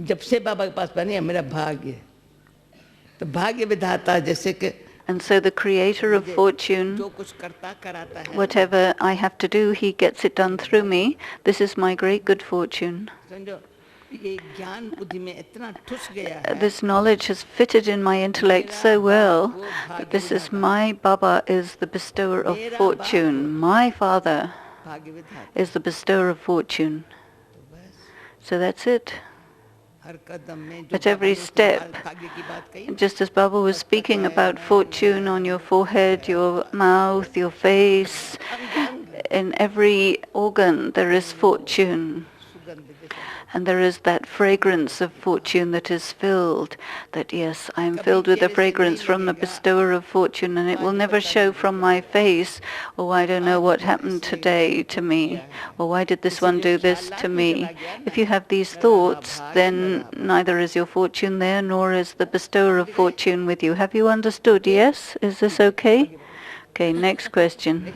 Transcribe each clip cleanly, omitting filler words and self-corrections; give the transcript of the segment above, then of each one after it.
जब से बाबा के पास बने मेरा भाग्य, तो भाग्य विधाता जैसे कि And so the creator of fortune, whatever I have to do, he gets it done through me. This is my great good fortune. This knowledge has fitted in my intellect so well that this is my Baba is the bestower of fortune. My father is the bestower of fortune. So that's it. At every step, just as Baba was speaking about fortune on your forehead, your mouth, your face, in every organ there is fortune. And there is that fragrance of fortune that is filled, that yes, I am filled with the fragrance from the bestower of fortune, and it will never show from my face, oh, I don't know what happened today to me, or why did this one do this to me. If you have these thoughts, then neither is your fortune there, nor is the bestower of fortune with you. Have you understood? Yes? Is this okay? Okay, next question.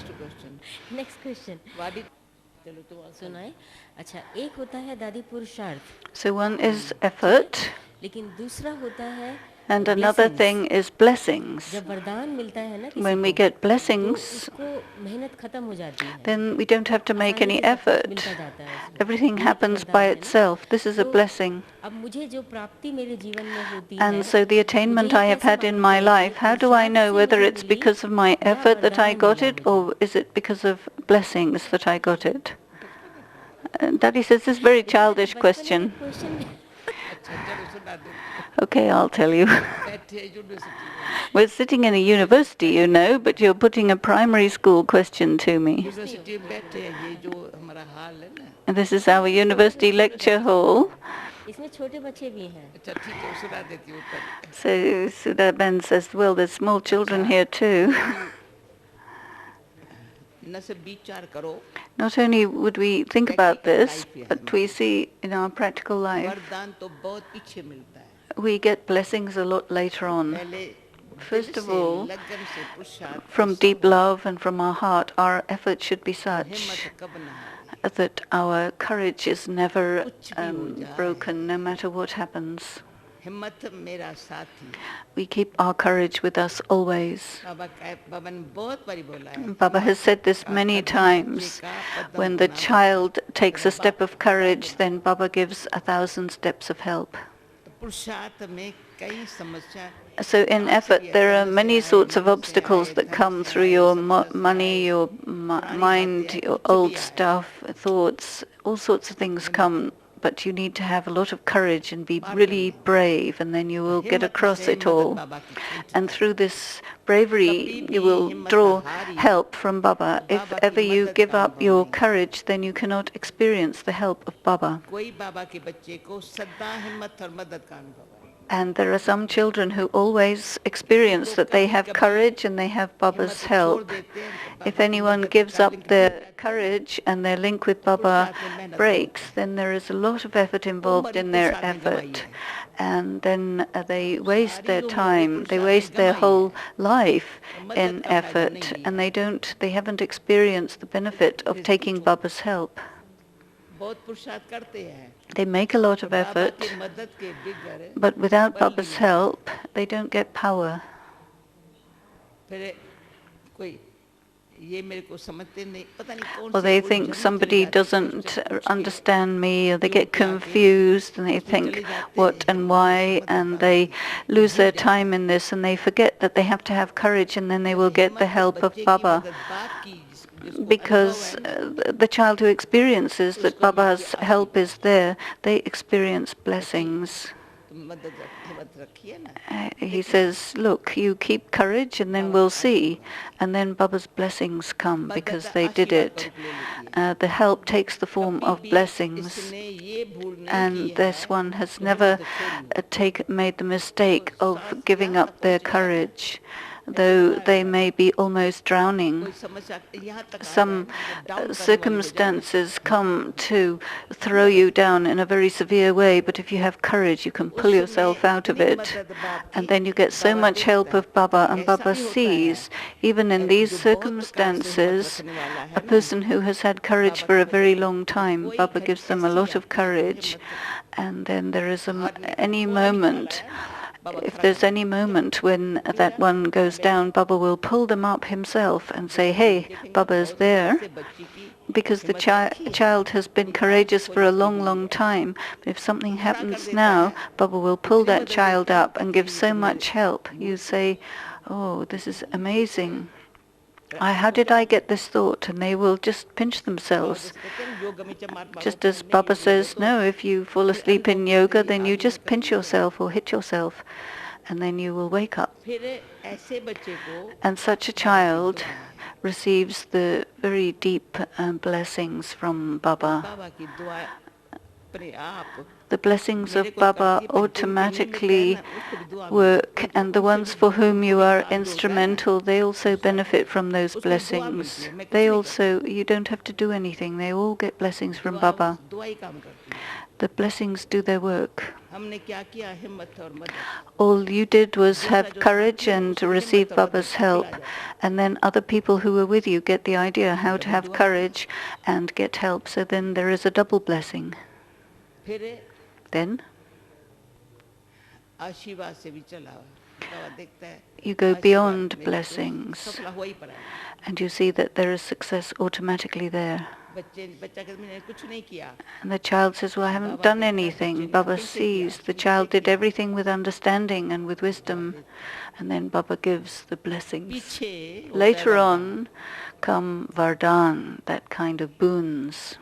Next question. अच्छा एक होता है दादी पुरुषार्थ So one is effort लेकिन दूसरा होता है and another thing is blessings. जब वरदान मिलता है ना किसी When we get blessings, उसको मेहनत खत्म हो जाती है then we don't have to make any effort. Everything happens by itself. This is a blessing. अब मुझे जो प्राप्ति मेरे जीवन में होती है And so the attainment I have had in my life, how do I know whether it's because of my effort that I got it, or is it because of blessings that I got it? Daddy says this is a very childish question. Okay, I'll tell you. We're sitting in a university, you know, but you're putting a primary school question to me. And this is our university lecture hall. So Sudha says, well, there's small children here too. Not only would we think about this, but we see in our practical life, we get blessings a lot later on. First of all, from deep love and from our heart, our effort should be such that our courage is never broken, no matter what happens. We keep our courage with us always. Baba has said this many times. When the child takes a step of courage, then Baba gives 1,000 steps of help. So in effort, there are many sorts of obstacles that come through your money, your mind, your old stuff, thoughts, all sorts of things come. But you need to have a lot of courage and be really brave, and then you will get across it all. And through this bravery, you will draw help from Baba. If ever you give up your courage, then you cannot experience the help of Baba. And there are some children who always experience that they have courage and they have Baba's help. If anyone gives up their courage and their link with Baba breaks, then there is a lot of effort involved in their effort. And then they waste their time, they waste their whole life in effort, and they haven't experienced the benefit of taking Baba's help. They make a lot of effort, but without Baba's help, they don't get power. Or they think somebody doesn't understand me, or they get confused and they think what and why, and they lose their time in this, and they forget that they have to have courage, and then they will get the help of Baba. Because the child who experiences that Baba's help is there, they experience blessings. He says, look, you keep courage and then we'll see. And then Baba's blessings come because they did it. The help takes the form of blessings. And this one has never made the mistake of giving up their courage. though they may be almost drowning. Some circumstances come to throw you down in a very severe way, but if you have courage, you can pull yourself out of it. And then you get so much help of Baba, and Baba sees, even in these circumstances, a person who has had courage for a very long time, Baba gives them a lot of courage. And then there is any moment, if there's any moment when that one goes down, Baba will pull them up himself and say, hey, Baba is there, because the child has been courageous for a long, long time. But if something happens now, Baba will pull that child up and give so much help. You say, oh, this is amazing. How did I get this thought? And they will just pinch themselves. Just as Baba says, no, if you fall asleep in yoga, then you just pinch yourself or hit yourself, and then you will wake up. And such a child receives the very deep blessings from Baba. The blessings of Baba automatically work, and the ones for whom you are instrumental, they also benefit from those blessings. You don't have to do anything. They all get blessings from Baba. The blessings do their work. All you did was have courage and receive Baba's help, and then other people who were with you get the idea how to have courage and get help, so then there is a double blessing. Then you go beyond blessings, and you see that there is success automatically there. And the child says, well, I haven't done anything. Baba sees the child did everything with understanding and with wisdom, and then Baba gives the blessings. Later on come Vardhan, that kind of boons.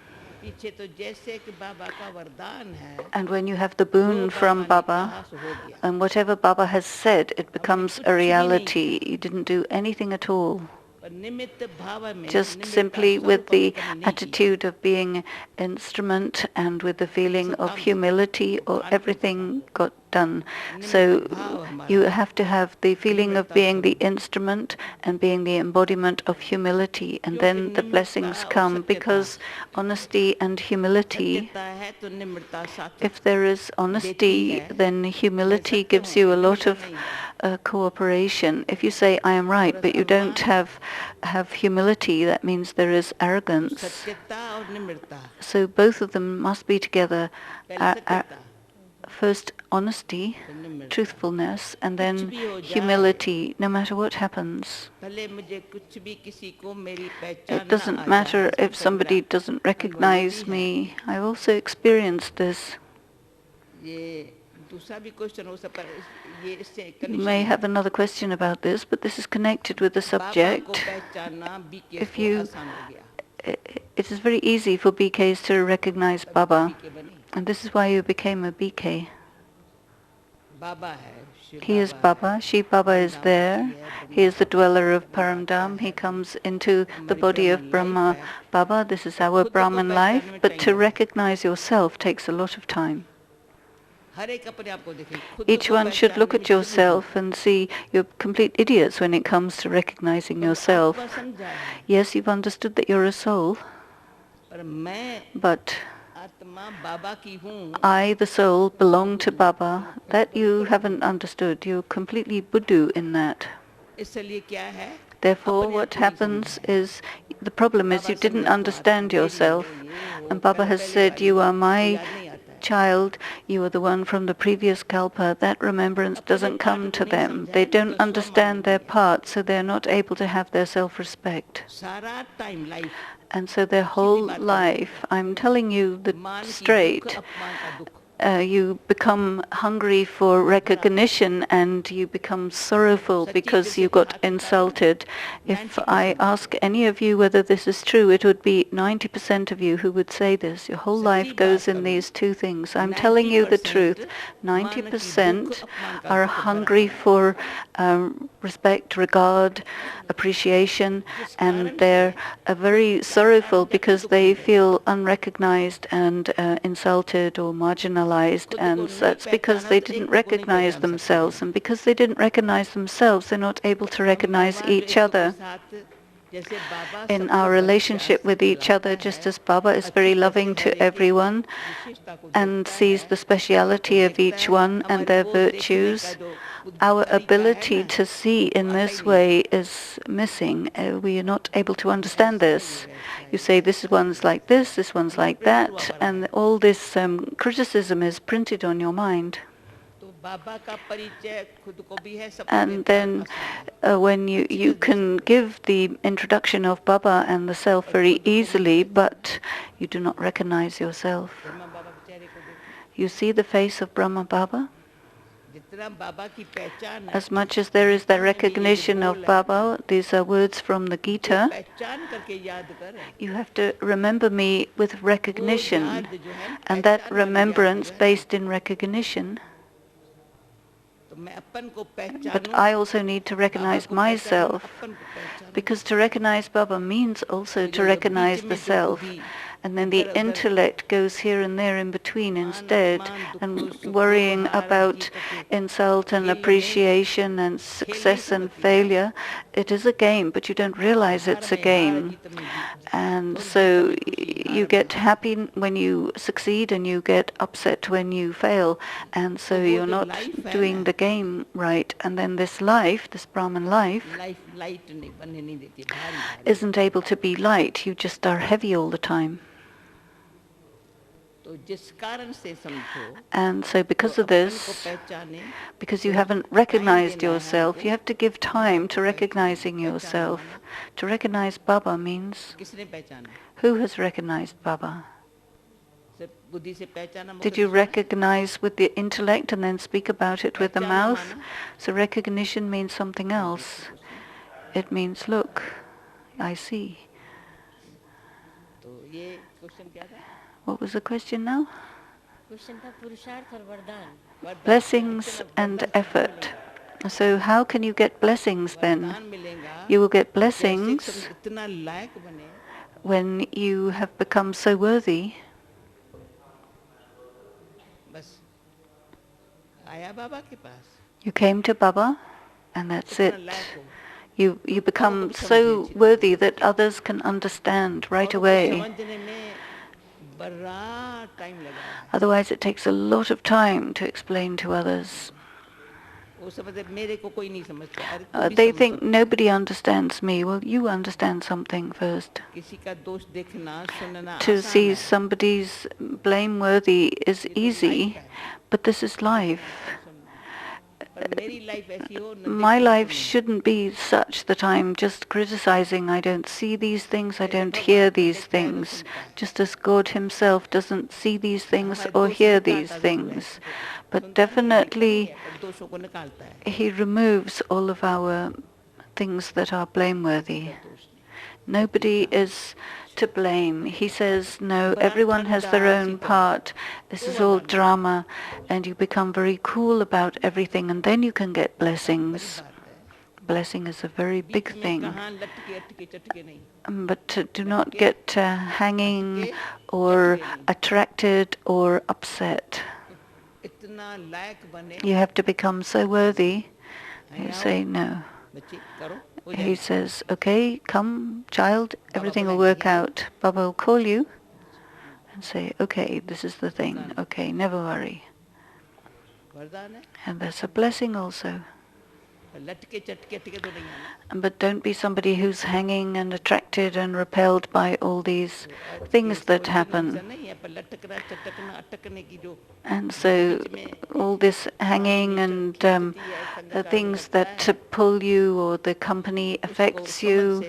And when you have the boon from Baba, and whatever Baba has said, it becomes a reality. You didn't do anything at all. Just simply with the attitude of being instrument and with the feeling of humility, or everything got done. So you have to have the feeling of being the instrument and being the embodiment of humility, and then the blessings come, because honesty and humility, if there is honesty, then humility gives you a lot of cooperation. If you say, I am right, but you don't have humility, that means there is arrogance. So both of them must be together. First honesty, truthfulness, and then humility, no matter what happens. It doesn't matter if somebody doesn't recognize me. I've also experienced this. You may have another question about this, but this is connected with the subject. It is very easy for BKs to recognize Baba, and this is why you became a BK. He is Baba, Shiv Baba is there. He is the dweller of Paramdam. He comes into the body of Brahma Baba. This is our Brahman life, but to recognize yourself takes a lot of time. Each one should look at yourself and see you're complete idiots when it comes to recognizing yourself. Yes, you've understood that you're a soul, but I, the soul, belong to Baba. That you haven't understood. You're completely Buddhu in that. Therefore, what happens is, the problem is you didn't understand yourself. And Baba has said, you are my child, you are the one from the previous kalpa. That remembrance doesn't come to them. They don't understand their part, so they're not able to have their self-respect. And so their whole life, I'm telling you straight, you become hungry for recognition and you become sorrowful because you got insulted. If I ask any of you whether this is true, it would be 90% of you who would say this. Your whole life goes in these two things. I'm telling you the truth. 90% are hungry for respect, regard, appreciation, and they're very sorrowful because they feel unrecognized and insulted or marginalized. marginalized, and that's because they didn't recognize themselves. And because they didn't recognize themselves, they're not able to recognize each other. In our relationship with each other, just as Baba is very loving to everyone and sees the speciality of each one and their virtues, our ability to see in this way is missing. We are not able to understand this. You say this one's like this one's like that, and all this criticism is printed on your mind. And then when you can give the introduction of Baba and the self very easily, but you do not recognize yourself. You see the face of Brahma Baba? As much as there is the recognition of Baba, these are words from the Gita, you have to remember me with recognition, and that remembrance based in recognition. But I also need to recognize myself, because to recognize Baba means also to recognize the self. And then the intellect goes here and there in between instead, and worrying about insult and appreciation and success and failure. It is a game, but you don't realize it's a game. And so you get happy when you succeed and you get upset when you fail. And so you're not doing the game right. And then this life, this Brahman life, isn't able to be light. You just are heavy all the time. And so because of this, because you haven't recognized yourself, you have to give time to recognizing yourself. To recognize Baba means, who has recognized Baba? Did you recognize with the intellect and then speak about it with the mouth? So recognition means something else. It means, look, I see. What was the question now? Blessings and effort. So how can you get blessings then? You will get blessings when you have become so worthy. You came to Baba, and that's it. You become so worthy that others can understand right away. Otherwise, it takes a lot of time to explain to others. They think nobody understands me. Well, you understand something first. To see somebody's blameworthy is easy, but this is life. My life shouldn't be such that I'm just criticizing. I don't see these things, I don't hear these things. Just as God himself doesn't see these things or hear these things. But definitely he removes all of our things that are blameworthy. Nobody is to blame. He says, no, everyone has their own part. This is all drama, and you become very cool about everything, and then you can get blessings. Blessing is a very big thing. But do not get hanging or attracted or upset. You have to become so worthy. You say, no. He says, okay, come, child, everything will work out. Baba will call you and say, okay, this is the thing. Okay, never worry. And that's a blessing also. But don't be somebody who's hanging and attracted and repelled by all these things that happen. And so all this hanging and things that pull you or the company affects you,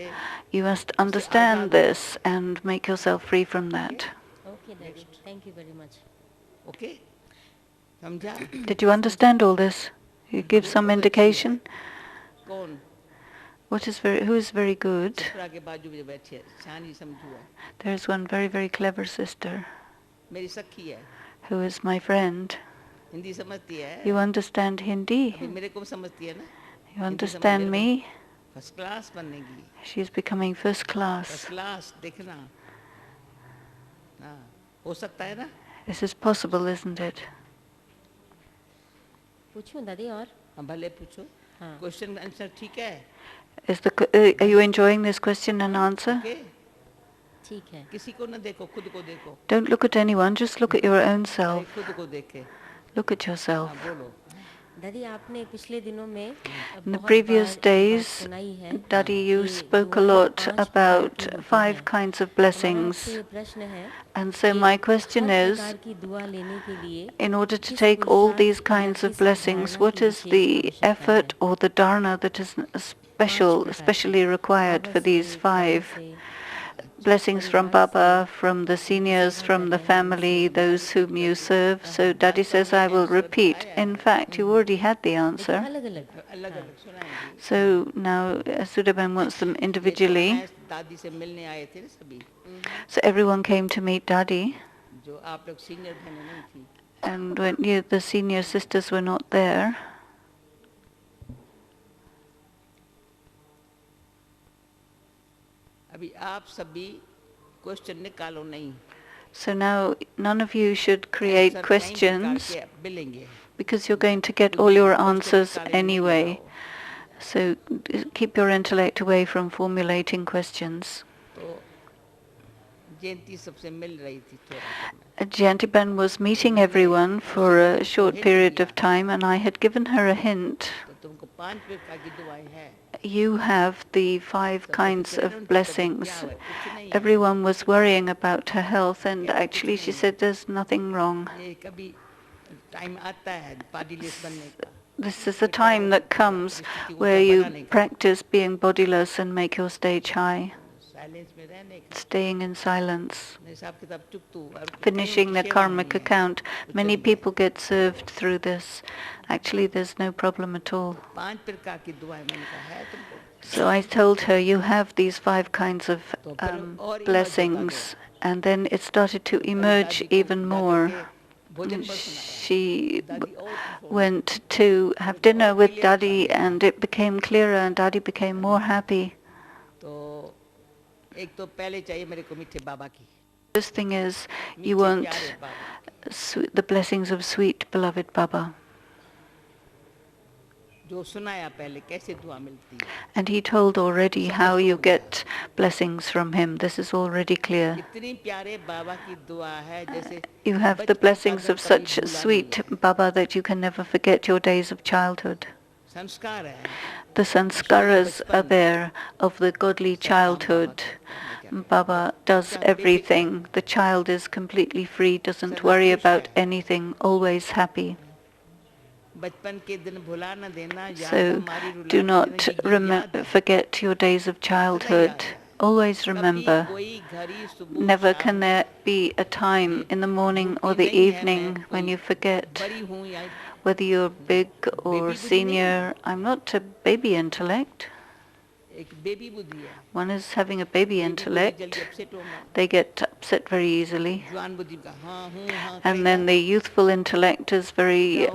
you must understand this and make yourself free from that. Okay, Daddy. Thank you very much. Okay? Did you understand all this? You give some indication? Who is very good? There is one very, very clever sister who is my friend. You understand Hindi? You understand me? She is becoming first class. This is possible, isn't it? पूछूं दादी और हाँ भले पूछो question answer ठीक है Are you enjoying this question and answer? Okay ठीक है किसी को ना देखो खुद को देखो Don't look at anyone, just look at your own self. खुद को देखे Look at yourself. हाँ बोलो दादी आपने पिछले दिनों में In the बहुत previous बार days, सुनाई है Daddy, you कि spoke a दुआ lot पांच प्रकार about की होती 5 है। kinds of हमारा blessings. आपसे ये प्रश्न है And so कि my question हर is, प्रकार की दुआ लेने के लिए in order to किस take all पुरुषार्थ these या kinds of किस blessings, धारणा what की is विशेष the आवश्यकता effort है or the dharana that is especially required Baba for से these बाबा 5 से blessings from परिवार से Baba, from the seniors, सेवा from कर the रहे हैं उनसे family, those whom you serve? So Daddy says, I will repeat. In fact, you already had the लेकिन answer. अलग अलग अलग अलग सुनाएंगे So now Sudaban wants them ये तो individually. हैं दादी से मिलने आए थे ना सभी So everyone came to meet Daddy. जो आप लोग सीनियर बहनें नहीं थी And when the senior sisters were not there, अभी आप सभी क्वेश्चन निकालो नहीं so now none of you should answer create कहीं questions निकाल के मिलेंगे because you're going to get all your answers anyway. So keep your intellect away from formulating questions. तो जयंती सबसे मिल रही थी थोड़ा Jantiban was meeting everyone for a short period of time, and I had given her a hint. तो तुमको 5 प्रकार की दुआएं हैं You have the 5 तो kinds फिक्र of उनकी तबीयत blessings. क्या है कुछ नहीं है Everyone was worrying about her health, and actually she said there's nothing wrong. ये कभी टाइम आता है bodiless बनने का This is a time that comes where you practice being bodiless and make your stage high, silence में रहने का staying in silence. हिसाब किताब चुकतू और Finishing the karmic account. Many people get served through this. Actually, there's no problem at all. 5 प्रकार की दुआएं मैंने कहा है तुमको So I told her, you have these 5 kinds of blessings. And then it started to emerge even more. She went to have dinner with Daddy, and it became clearer, and Daddy became more happy. तो एक तो पहले चाहिए मेरे को मीठे बाबा की First thing is, you want the blessings of sweet, beloved Baba. जो सुनाया पहले कैसे दुआ मिलती है And he told already how you get blessings from him. This is already clear. इतनी प्यारे बाबा की दुआ है जैसे You have the blessings of such sweet Baba that you can never forget your days of childhood. संस्कार है The sanskaras are there of the godly childhood. Baba does everything. The child is completely free, doesn't worry about anything, always happy. बचपन के दिन भुला न देना याद So हमारी रुला do न not देना, ये याद है। forget your days of childhood. Always remember. कभी कोई घड़ी सुबह Never शाम can there be a time in the morning or the evening when you forget बड़ी हूँ या whether you're big or senior. I'm not a baby intellect. एक baby बुद्धि है One is having a baby intellect. जल्दी upset होगा They get upset very easily. जवान बुद्धि का हाँ हूँ हाँ And then the youthful intellect is very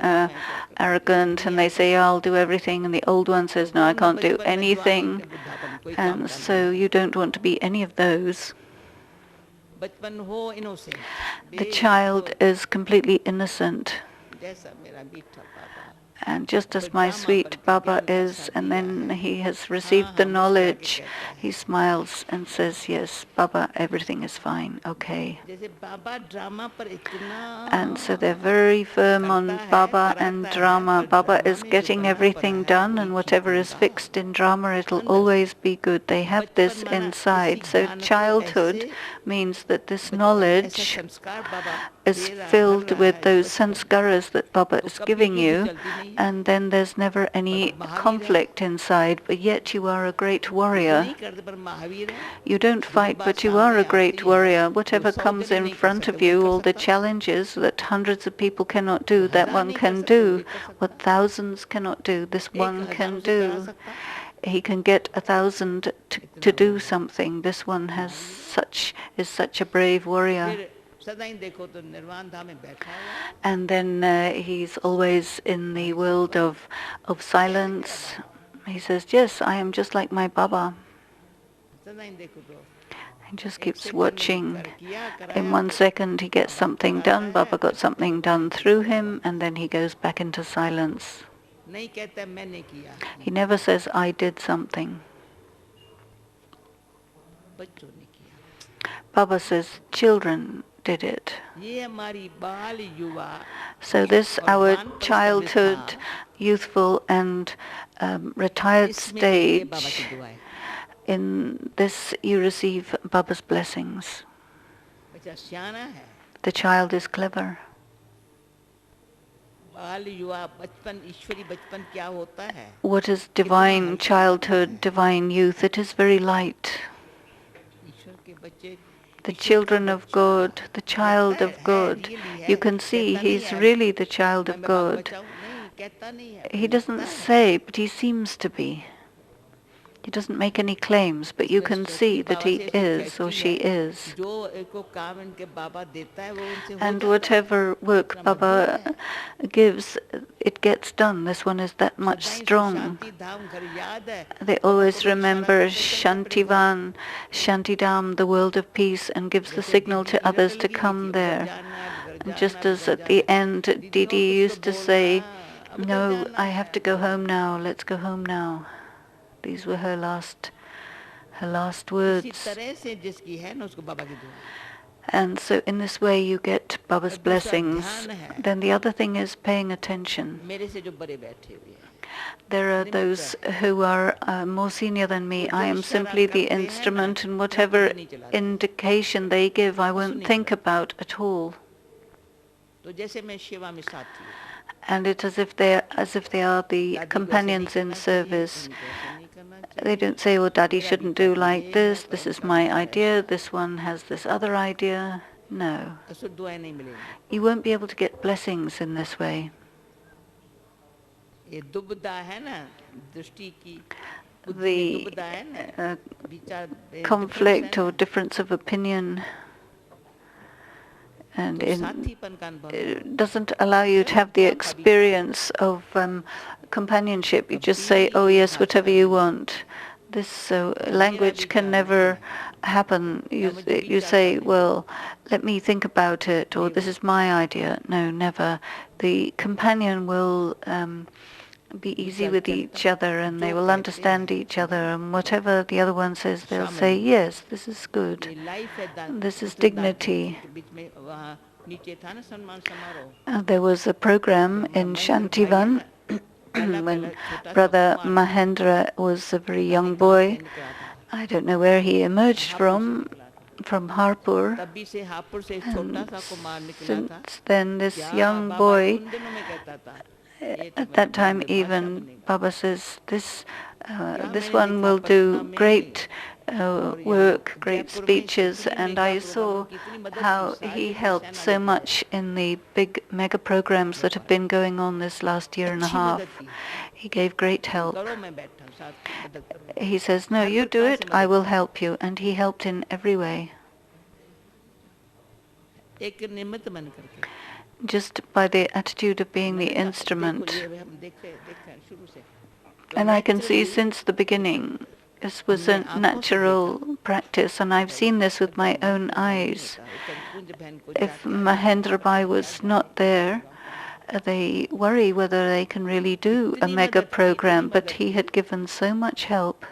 arrogant, and they say, I'll do everything. And the old one says, no, I can't do anything. And so you don't want to be any of those. बचपन हो innocent The child is completely innocent. जैसा मेरा मीठा बाबा And just as my sweet Baba is, and then he has received the knowledge, he smiles and says, yes, Baba, everything is fine, okay. जैसे बाबा drama पर इतना And so they're very firm on Baba and drama. Baba is getting everything done, and whatever is fixed in drama, it'll always be good. They have this inside. So childhood means that this knowledge संस्कार बाबा is filled with those sanskaras that Baba is giving you, and then there's never any conflict inside, but yet you are a great warrior. नहीं करते पर महावीर है You don't fight, but you are a great warrior. Whatever comes in front of you, all the challenges that hundreds of people cannot do, that one can do. What thousands cannot do, this one can do. He can get 1,000 to do something. This one is such a brave warrior. फिर सदा ही देखो तो निर्वाण धाम में बैठा हुआ And then he's always in the world of silence. He says, yes, I am just like my Baba. सदा ही देखो तो He just keeps watching. In 1 second he gets something done, Baba got something done through him, and then he goes back into silence. He never says, I did something. Baba says, children did it. So this, our childhood, youthful and retired stage, in this you receive Baba's blessings. The child is clever. What is divine childhood, divine youth? It is very light. The children of God, the child of God, you can see he's really the child of God. He doesn't say, but he seems to be. He doesn't make any claims, but you can see that he is or she is. And whatever work Baba gives, it gets done. This one is that much strong. They always remember Shantivan, Shantidam, the world of peace, and gives the signal to others to come there. And just as at the end, Didi used to say, no, I have to go home now, let's go home now. These were her last words. And so in this way you get Baba's blessings. Then the other thing is paying attention. There are those who are more senior than me. I am simply the instrument, and whatever indication they give, I won't think about at all. And it's as if they are the companions in service. They don't say, oh, Daddy shouldn't do like this, this is my idea, this one has this other idea. No. You won't be able to get blessings in this way. The conflict or difference of opinion and it doesn't allow you to have the experience of companionship. You just say, oh yes, whatever you want. This language can never happen. You say, well, let me think about it, or this is my idea. No, never. The companion will be easy with each other, and they will understand each other, and whatever the other one says, they'll say, yes, this is good. This is dignity. There was a program in Shantivan when Brother Mahendra was a very young boy. I don't know where he emerged from Harpur. And since then, this young boy, at that time even, Baba says, this one will do great work, great speeches, and I saw how he helped so much in the big mega programs that have been going on this last year and a half. He gave great help. He says, no, you do it, I will help you, and he helped in every way. Just by the attitude of being the instrument. And I can see since the beginning, this was a natural practice, and I've seen this with my own eyes. If Mahendra Bhai was not there, they worry whether they can really do a mega program, but he had given so much help.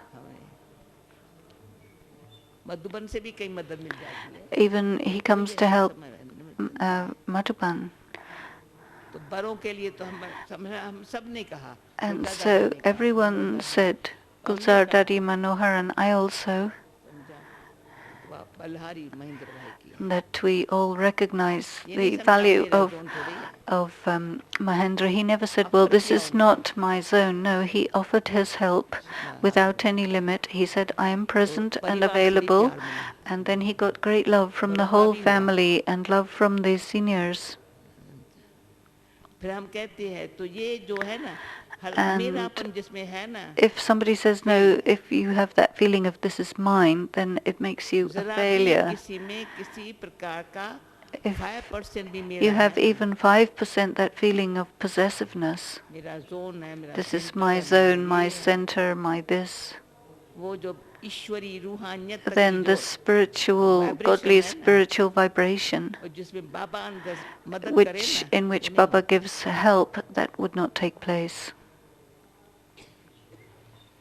Even he comes to help Madhuban. And so everyone said, Gulzar Daddy Manohar, and I also, that we all recognize the value of Mahendra. He never said, well, this is not my zone. No, he offered his help without any limit. He said, I am present and available. And then he got great love from the whole family and love from the seniors. And if somebody says, no, if you have that feeling of this is mine, then it makes you a failure. If you have even 5% that feeling of possessiveness, this is my zone, my center, my this, वो जो ईश्वरी रूहानियत तक then की the जो spiritual, vibration godly है ना, spiritual vibration, और जिसमें बाबा अंदर मदद करे ना, in वो which नहीं Baba होता। gives help, that would not take place.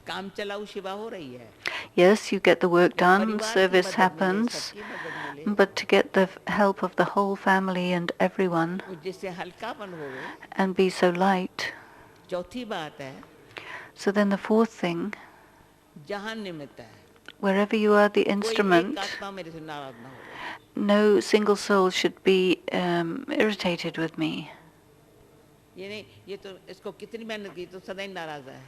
काम चलाऊ सेवा हो रही है, Yes, you get the work जब done, परिवार की service मदद मिले, happens, सबकी मदद मिले, but to get the help of the whole family and everyone वो जिससे हल्कापन होवे। and be so light. चौथी बात है, So then the fourth thing, जहाँ निमित्त है, wherever you are the कोई एक instrument, आत्मा मेरे से नाराज ना होवे। no single soul should be irritated with me. ये नहीं, ये तो इसको कितनी मेहनत की तो सदा ही नाराज है,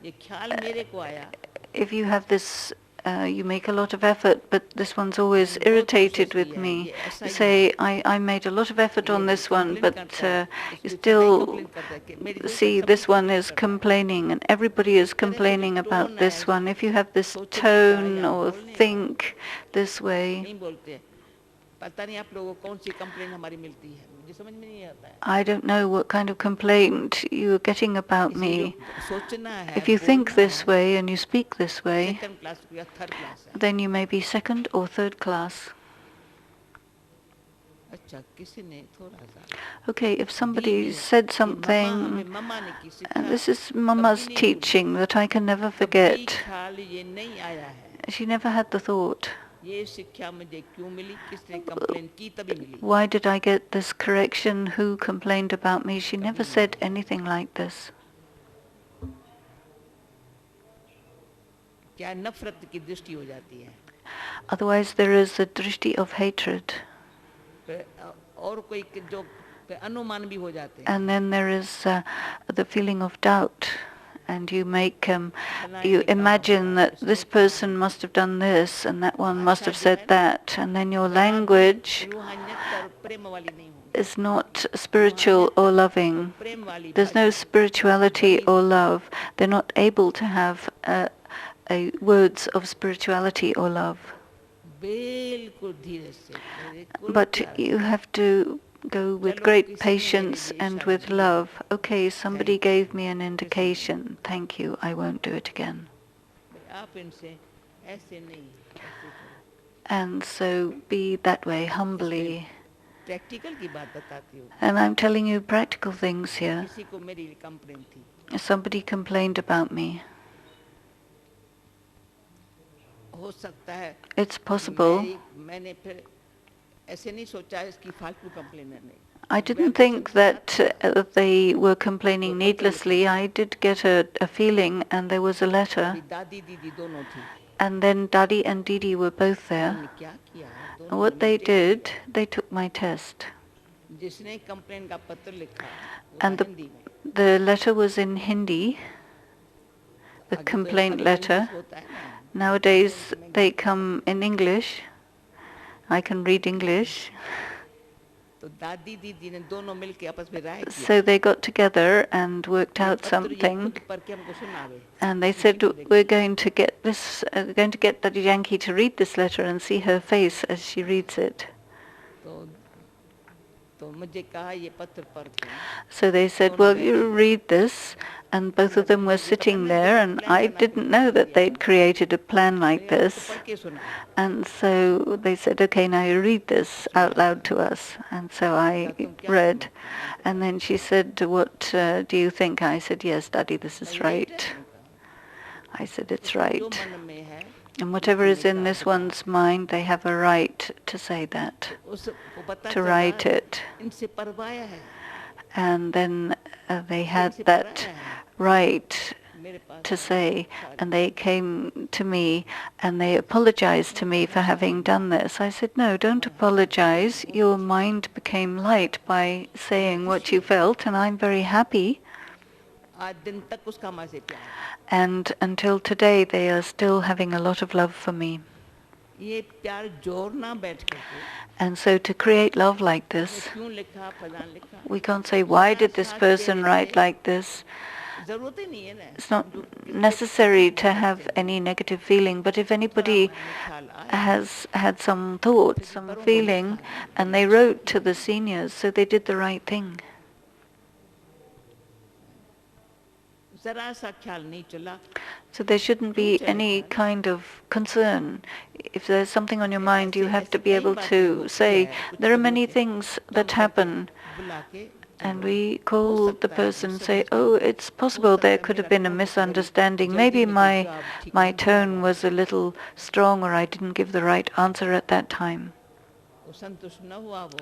ये ख्याल मेरे को आया। If you have this, you make a lot of effort, but this one's always irritated with me. You say, I made a lot of effort on this one, but you still see this one is complaining, and everybody is complaining about this one. If you have this tone or think this way, नहीं बोलते, पता नहीं आप लोगों को कौन सी complain हमारी मिलती है, मुझे समझ में नहीं आता है। I don't know what kind of complaint you're getting about me. सोचना है, If you think this way and you speak this way, second class या थर्ड क्लास है। then you may be second or third class. अच्छा, किसी ने थोड़ा सा, Okay, if somebody said something, मम्मा ने की सिखा, and this is Mama's कभी नहीं teaching that I can never कभी forget. ख्याल ये नहीं आया है, She never had the thought, ये शिक्षा मुझे क्यों मिली, किसने कंप्लेन की तभी मिली। why did I get this correction? Who complained about me? She never said anything like this. क्या नफरत की दृष्टि हो जाती है, Otherwise there is a drishti of hatred. और कोई जो अनुमान भी हो जाते हैं। And then there is the feeling of doubt. And you make, you imagine that this person must have done this and that one must have said that. And then your language is not spiritual or loving. There's no spirituality or love. They're not able to have words of spirituality or love. But you have to go with great patience and with love. Okay, somebody gave me an indication. Thank you. I won't do it again. And so be that way, humbly. And I'm telling you practical things here. Somebody complained about me. It's possible. I didn't think that they were complaining needlessly. I did get a feeling, and there was a letter. And then Dadi and Didi were both there. And what they did, they took my test. And the letter was in Hindi, the complaint letter. Nowadays they come in English. I can read English. So they got together and worked out something, and they said, we're going to get Daddy Janki to read this letter and see her face as she reads it. So they said, well, you read this, and both of them were sitting there, and I didn't know that they'd created a plan like this. And so they said, okay, now you read this out loud to us. And so I read, and then she said, what do you think? I said, yes, Daddy, this is right. I said, it's right. And whatever is in this one's mind, they have a right to say that, to write it. And then they had that right to say, and they came to me and they apologized to me for having done this. I said, no, don't apologize. Your mind became light by saying what you felt, and I'm very happy. And until today, they are still having a lot of love for me. And so to create love like this, we can't say, why did this person write like this? It's not necessary to have any negative feeling, but if anybody has had some thought, some feeling, and they wrote to the seniors, so they did the right thing. जरा सा ख्याल नहीं चला So there shouldn't be any kind of concern. If there's something on your mind, you have to be able to say, there are many things that happen. बुला के And we call the person and say, oh, it's possible there could have been a misunderstanding. Maybe my tone was a little strong, or I didn't give the right answer at that time. वो संतुष्ट न हुआ वो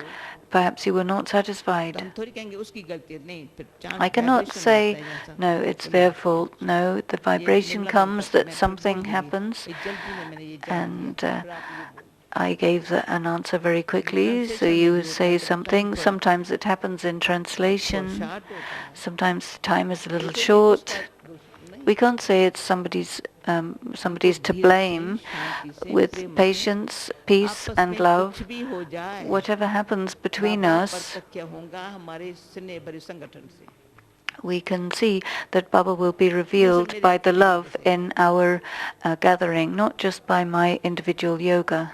Perhaps you were not satisfied. हम थोड़ी कहेंगे उसकी गलती है नहीं फिर chance I cannot say, no, it's their fault. No, the vibration comes that something happens, and I gave an answer very quickly, so you say something. Sometimes it happens in translation. Sometimes time is a little short. We can't say it's somebody's to blame. With patience, peace and love, whatever happens between us, we can see that Baba will be revealed by the love in our gathering, not just by my individual yoga.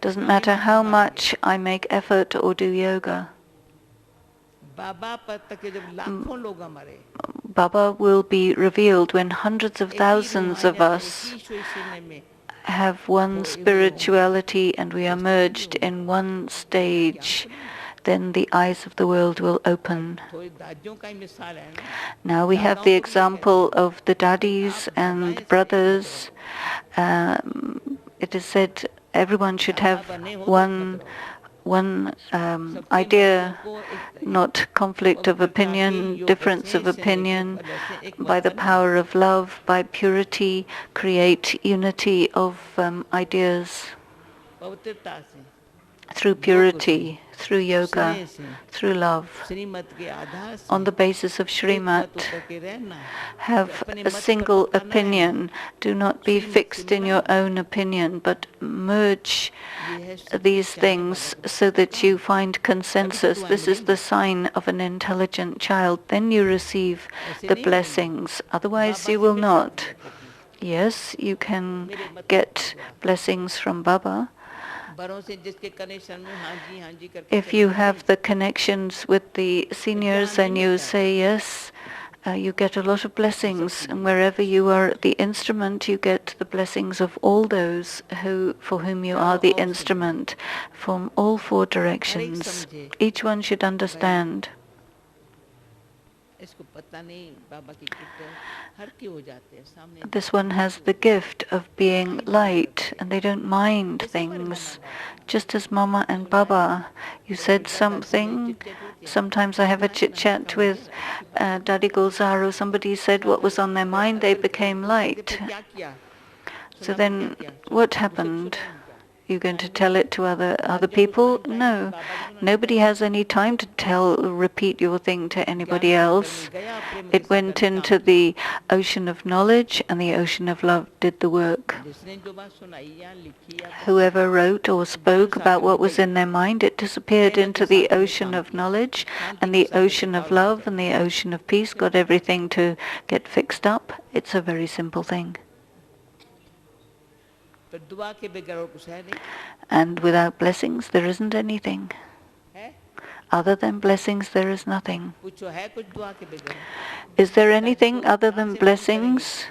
Doesn't matter how much I make effort or do yoga. Baba will be revealed when hundreds of thousands of us have one spirituality and we are merged in one stage. Then the eyes of the world will open. Now we have the example of the daddies and brothers. It is said everyone should have one idea, not conflict of opinion, difference of opinion. By the power of love, by purity, create unity of ideas. Through purity, through yoga, through love. On the basis of Srimad, have a single opinion. Do not be fixed in your own opinion, but merge these things so that you find consensus. This is the sign of an intelligent child. Then you receive the blessings. Otherwise you will not. Yes, you can get blessings from Baba. If you have the connections with the seniors and you say yes, you get a lot of blessings. And wherever you are the instrument, you get the blessings of all those for whom you are the instrument, from all four directions. Each one should understand. This one has the gift of being light, and they don't mind things. Just as Mama and Baba, you said something. Sometimes I have a chit-chat with Daddy Gulzar. Somebody said what was on their mind, they became light. So then what happened? You're going to tell it to other people? No. Nobody has any time to repeat your thing to anybody else. It went into the ocean of knowledge, and the ocean of love did the work. Whoever wrote or spoke about what was in their mind, it disappeared into the ocean of knowledge, and the ocean of love and the ocean of peace got everything to get fixed up. It's a very simple thing. And without blessings, there isn't anything. Other than blessings, there is nothing. Is there anything other than blessings?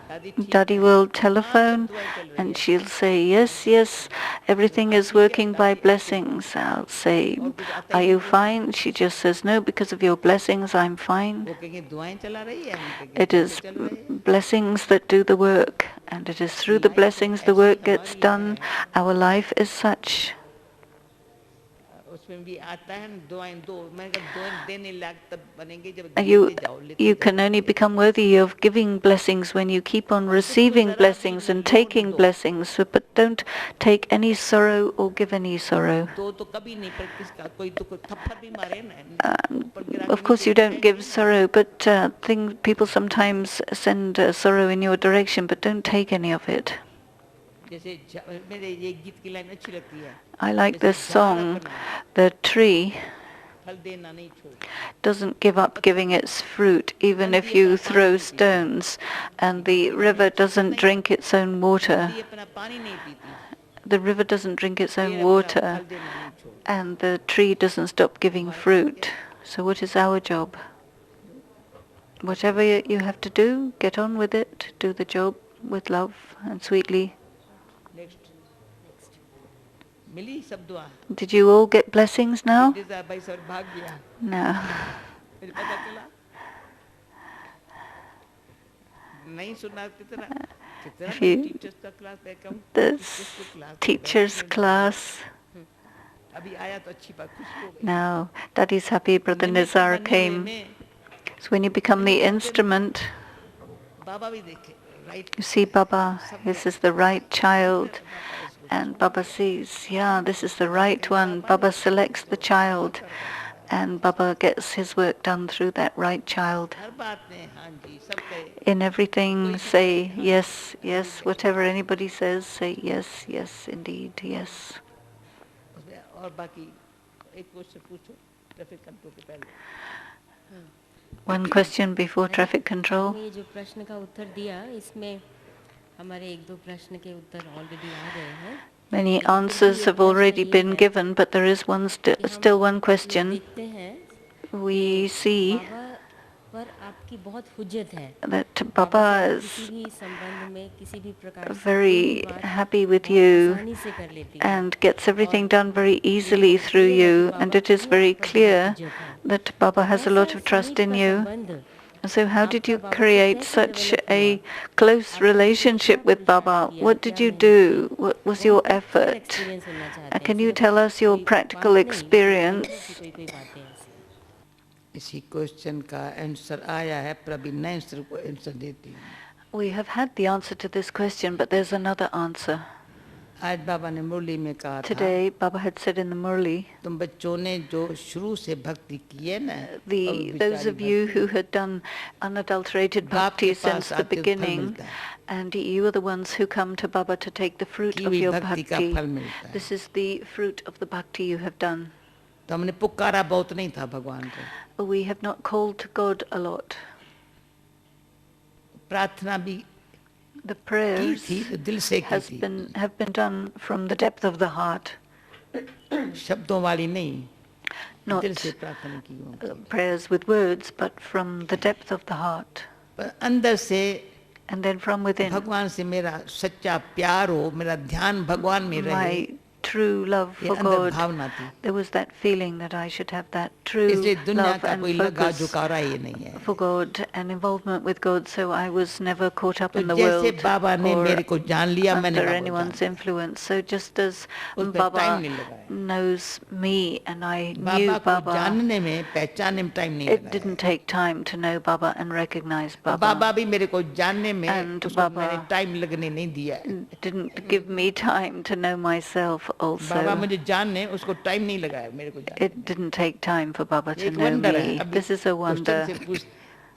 Daddy will telephone and she'll say, yes, yes, everything is working by blessings. I'll say, are you fine? She just says, no, because of your blessings, I'm fine. It is blessings that do the work, and it is through the blessings the work gets done. Our life is such. You can only become worthy of giving blessings when you keep on receiving blessings and taking blessings, but don't take any sorrow or give any sorrow. Of course you don't give sorrow, but people sometimes send sorrow in your direction, but don't take any of it. I like this song. The tree doesn't give up giving its fruit, even if you throw stones, and the river doesn't drink its own water. The river doesn't drink its own water, and the tree doesn't stop giving fruit. So what is our job? Whatever you have to do, get on with it. Do the job with love and sweetly. Next. मिली सब दुआ. Did you all get blessings now? भाई sir भाग गया. No. मुझे पता चला. नहीं सुना कितना teachers का class Beckham. This teachers class. अभी आया तो अच्छी बात खुश हो गई. Now, Daddy's happy, Brother Nizar came. So when you become the instrument, बाबा भी देखे. Right. you see Baba, this is the right child. And Baba sees, yeah, this is the right one. Baba selects the child. And Baba gets his work done through that right child. In everything, say yes, yes. Whatever anybody says, say yes, yes, indeed, yes. One question before traffic control. ये जो प्रश्न का उत्तर दिया, इसमें हमारे एक दो प्रश्न के उत्तर ऑलरेडी आ गए हैं. Many answers have already been given, but there is still one question. We see that Baba is very happy with you and gets everything done very easily through you, and it is very clear that Baba has a lot of trust in you. So how did you create such a close relationship with Baba? What did you do? What was your effort? Can you tell us your practical experience? इसी question का answer आया है, पर अभी नए answer को answer देती हूँ. We have had the answer to this question, but there's another answer. आज बाबा ने मुरली में कहा था. Today, Baba had said in the Murli, तुम बच्चों ने जो शुरू से भक्ति की है ना, those of you who had done unadulterated bhakti since the beginning, and you are the ones who come to Baba to take the fruit of your bhakti. This is the fruit of the bhakti you have done. तो हमने पुकारा बहुत नहीं था भगवान को. We have not called to God a lot. प्रार्थना भी the prayers have been done from the depth of the heart. शब्दों वाली नहीं. Not prayers with words, but from the depth of the heart. अंदर से, and then from within, भगवान से मेरा सच्चा प्यार हो, मेरा ध्यान भगवान में रहे. True love for God. There was that feeling that I should have that true love and focus for God and involvement with God, so I was never caught up in the world or under anyone's influence. So just as Baba knows me and I knew Baba, it didn't take time to know Baba and recognize Baba. And Baba didn't give me time to know myself also. It didn't take time for Baba to know me. This is a wonder.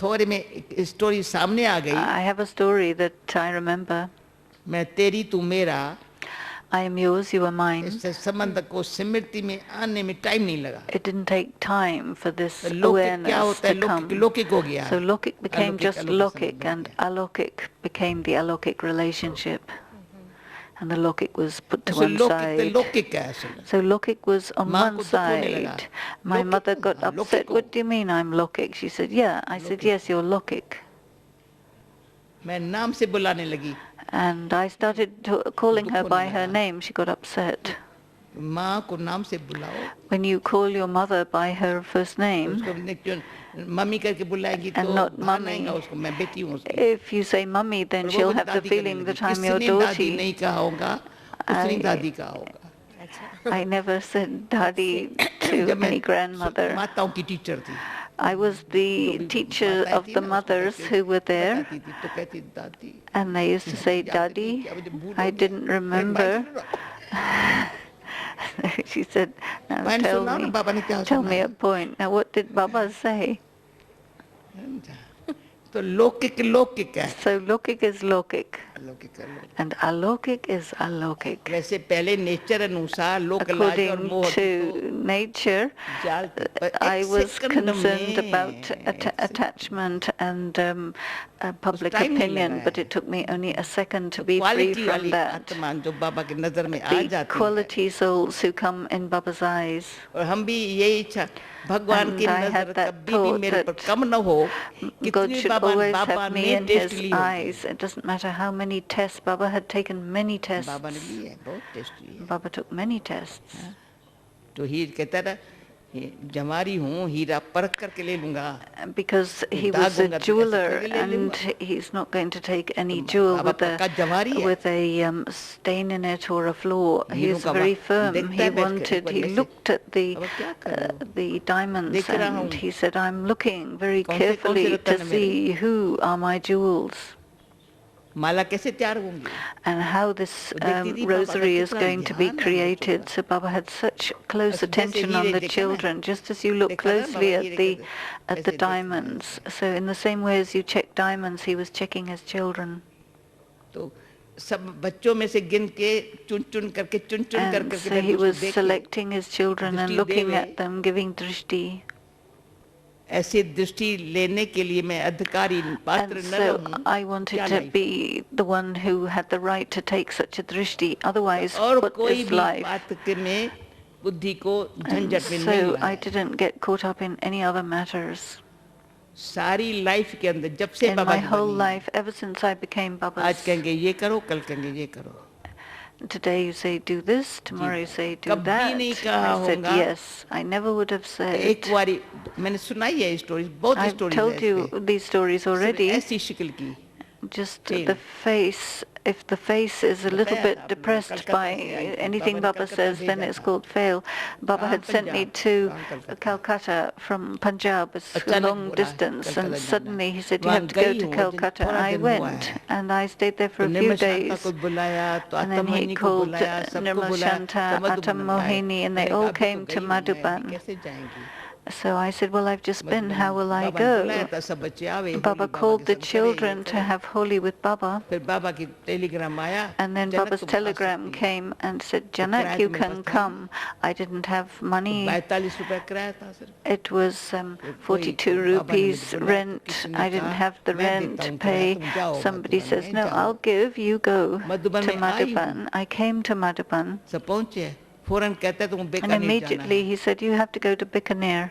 I have a story that I remember. I am yours, you are mine. It didn't take time for this awareness to come. So Lokik became just Lokik, and Alokik became the Alokik relationship. And the Lokik was put to one side. So Lokik was on one side. My mother got upset. What do you mean I'm Lokik? She said, yeah. I said, yes, you're Lokik. And I started calling her by her name. She got upset. When you call your mother by her first name, and not mummy, if you say mummy, then she'll have the feeling that I'm your daughter. I never said daddy to any grandmother. I was the teacher of the mothers who were there, and they used to say daddy. I didn't remember. She said, now tell me a point. Now what did Baba say? तो लौकिक लौकिक है, So lokik is lokik अलौकिक अलौकिक। and alokik is alokik. वैसे पहले nature अनुसार लोक लाज और According मोह की तो to nature, जाल थी, पर I एक was सेकंड concerned में about attachment and public time नहीं opinion, लगा but है। it took me only a second to be free quality from वाली that. आत्मा जो बाबा की नजर में आ The जाती है, quality souls who come in Baba's eyes. और हम भी यही इच्छा, भगवान की And I नजर had that कभी भी thought मेरे पर that कम न हो, God कितनी should Baba always Baba have ने me in टेस्ट his ली होगी, eyes. It doesn't matter how many tests. Baba had taken many tests. बाबा ने ली है, बहुत टेस्ट ली है। Baba took many tests. तो हीर कहता था, जमारी हूँ, हीरा परख करके ले लूंगा, Because he दाग was a होगा तो ऐसे jeweler थोड़ी ले and लूंगा। he's not going to take any तो jewel बाबा पक्का जवारी है। with a stain in it or a flaw. He हीरों is का very वक्त firm. देखता He है बैठ के, एक बार he ऐसे, looked at बाबा क्या कर रहे हो? the diamonds देख रहा and हूँ। he said, I'm looking very कौन से carefully रतन to है मेरे? see who are my jewels माला कैसे तैयार होंगी? and how this वो देखती थी बाबा का rosary is कितना going to be ध्यान है बच्चों created. का। So Baba had such close ऐसे जैसे attention on हीरे the देखे ना, children, just as you look देखा ना बाबा closely हीरे at the कैसे- at ऐसे the देखना है diamonds. So in the same way as you check diamonds, he was checking his children. तो सब बच्चों में से गिन के चुन चुन करके And so he was selecting his children and दृष्टि looking देवे। at them, giving drishti. ऐसी दृष्टि लेने के लिए मैं अधिकारी पात्र And न so रहूं, I wanted क्या to life? be the one who had the right to take such a drishti. Otherwise, और what कोई is भी life? बात के में बुद्धि को And झंझट में नहीं so I लाए। didn't get caught up in any other matters. सारी लाइफ के अंदर जब से In बाबा my की whole बनी, life, ever since I became आज Baba's, कहेंगे ये करो, कल कहेंगे ये करो, today you say do this, tomorrow you say do कभी that. नहीं कहा I said होगा। yes. I never would have said. एक बारी मैंने सुनाई है स्टोरी, बहुत I've स्टोरीज told है you इसमें। these stories सिर्फ already. ऐसी शक्ल की, Just Tail. the face, if the face is a little बताया था bit आपने, depressed कलकत्ता by से आई थी, anything बाबा ने Baba कलकत्ता says, then भेजा it's था। called fail. Baba कहाँ had sent me Punjab, to कहाँ Calcutta. Calcutta from Punjab. It's a अचानक long बोला distance, कलकत्ता and जाना। suddenly he said, you वहाँ have to go गई to हूँ, Calcutta. थोड़ा I दिन हुआ went, है। and I stayed there for तो a few Nirmal Shanta days. को बुलाया, तो And then he आत्मोहिनी को called बुलाया, सबको Nirmal बुलाया, Shanta, तो मधुबन Atam में आए। Mohini, and they मैंने all कहा, अभी तो came to गई हूँ मैं, अभी Madhuban. कैसे जाएंगी? So I said, well, I've just been. How will I बाबा ने बुलाया go? था, सब बच्चे आवे, होली Baba बाबा called के the संग करे, ये children to करे। have Holi with Baba. फिर बाबा की टेलीग्राम आया, And then जनक Baba's तुम आ telegram सकती है। came and said, तो Janak, किराया you तो मेरे can पास था नहीं। come. I didn't have money. 42 रुपया किराया था सिर्फ। It was कोई 42 बाबा ने मुझे rupees बुलाया, तो rent. किसी ने I didn't कहा, have the मैं देता rent हूँ किराया, pay. तुम जाओ Somebody मधुबन says, में, no, जाओ। I'll give, you go Madhuban to में आई हूँ। Madhuban. I came to Madhuban. सब पहुँचे, फौरन कहते तुम And बीकानेर जाना immediately है। he said, you have to go to Bikaner.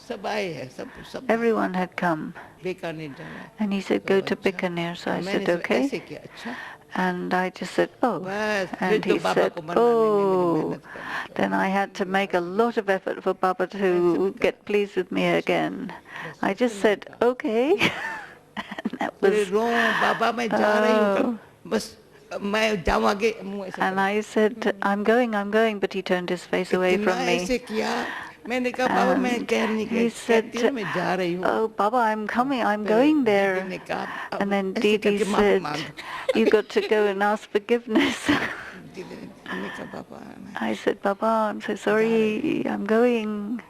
सब आए हैं, सब Everyone had come. बीकानेर जाना है। And he said, तो go to अच्छा। Bikaner. So I मैंने said, सब okay. ऐसे किया, अच्छा। And I just said, oh. बस फिर And तो he बाबा said, को मनाने में मेरी oh. मेहनत करनी पड़ी। Then I had to make a lot of effort for Baba to get pleased with me again. I just said, okay. And that फिर was, रो बाबा मैं जा रही हूँ कल, बस मैं जाऊँ आगे, मुँह ऐसे and I said, I'm going, but he turned his face away इतना from me. ऐसे किया, मैंने कहा बाबा मैं And कह नहीं he said, कहती हूँ मैं जा रही हूँ। oh, Baba, I'm coming, I'm फिर going दीदी there. ने कहा, अब And then ऐसे Didi करके माफी said, मांग। you got to go and ask forgiveness. दीदी ने कहा बाबा मैं-" I said, Baba, I'm so sorry, I'm going.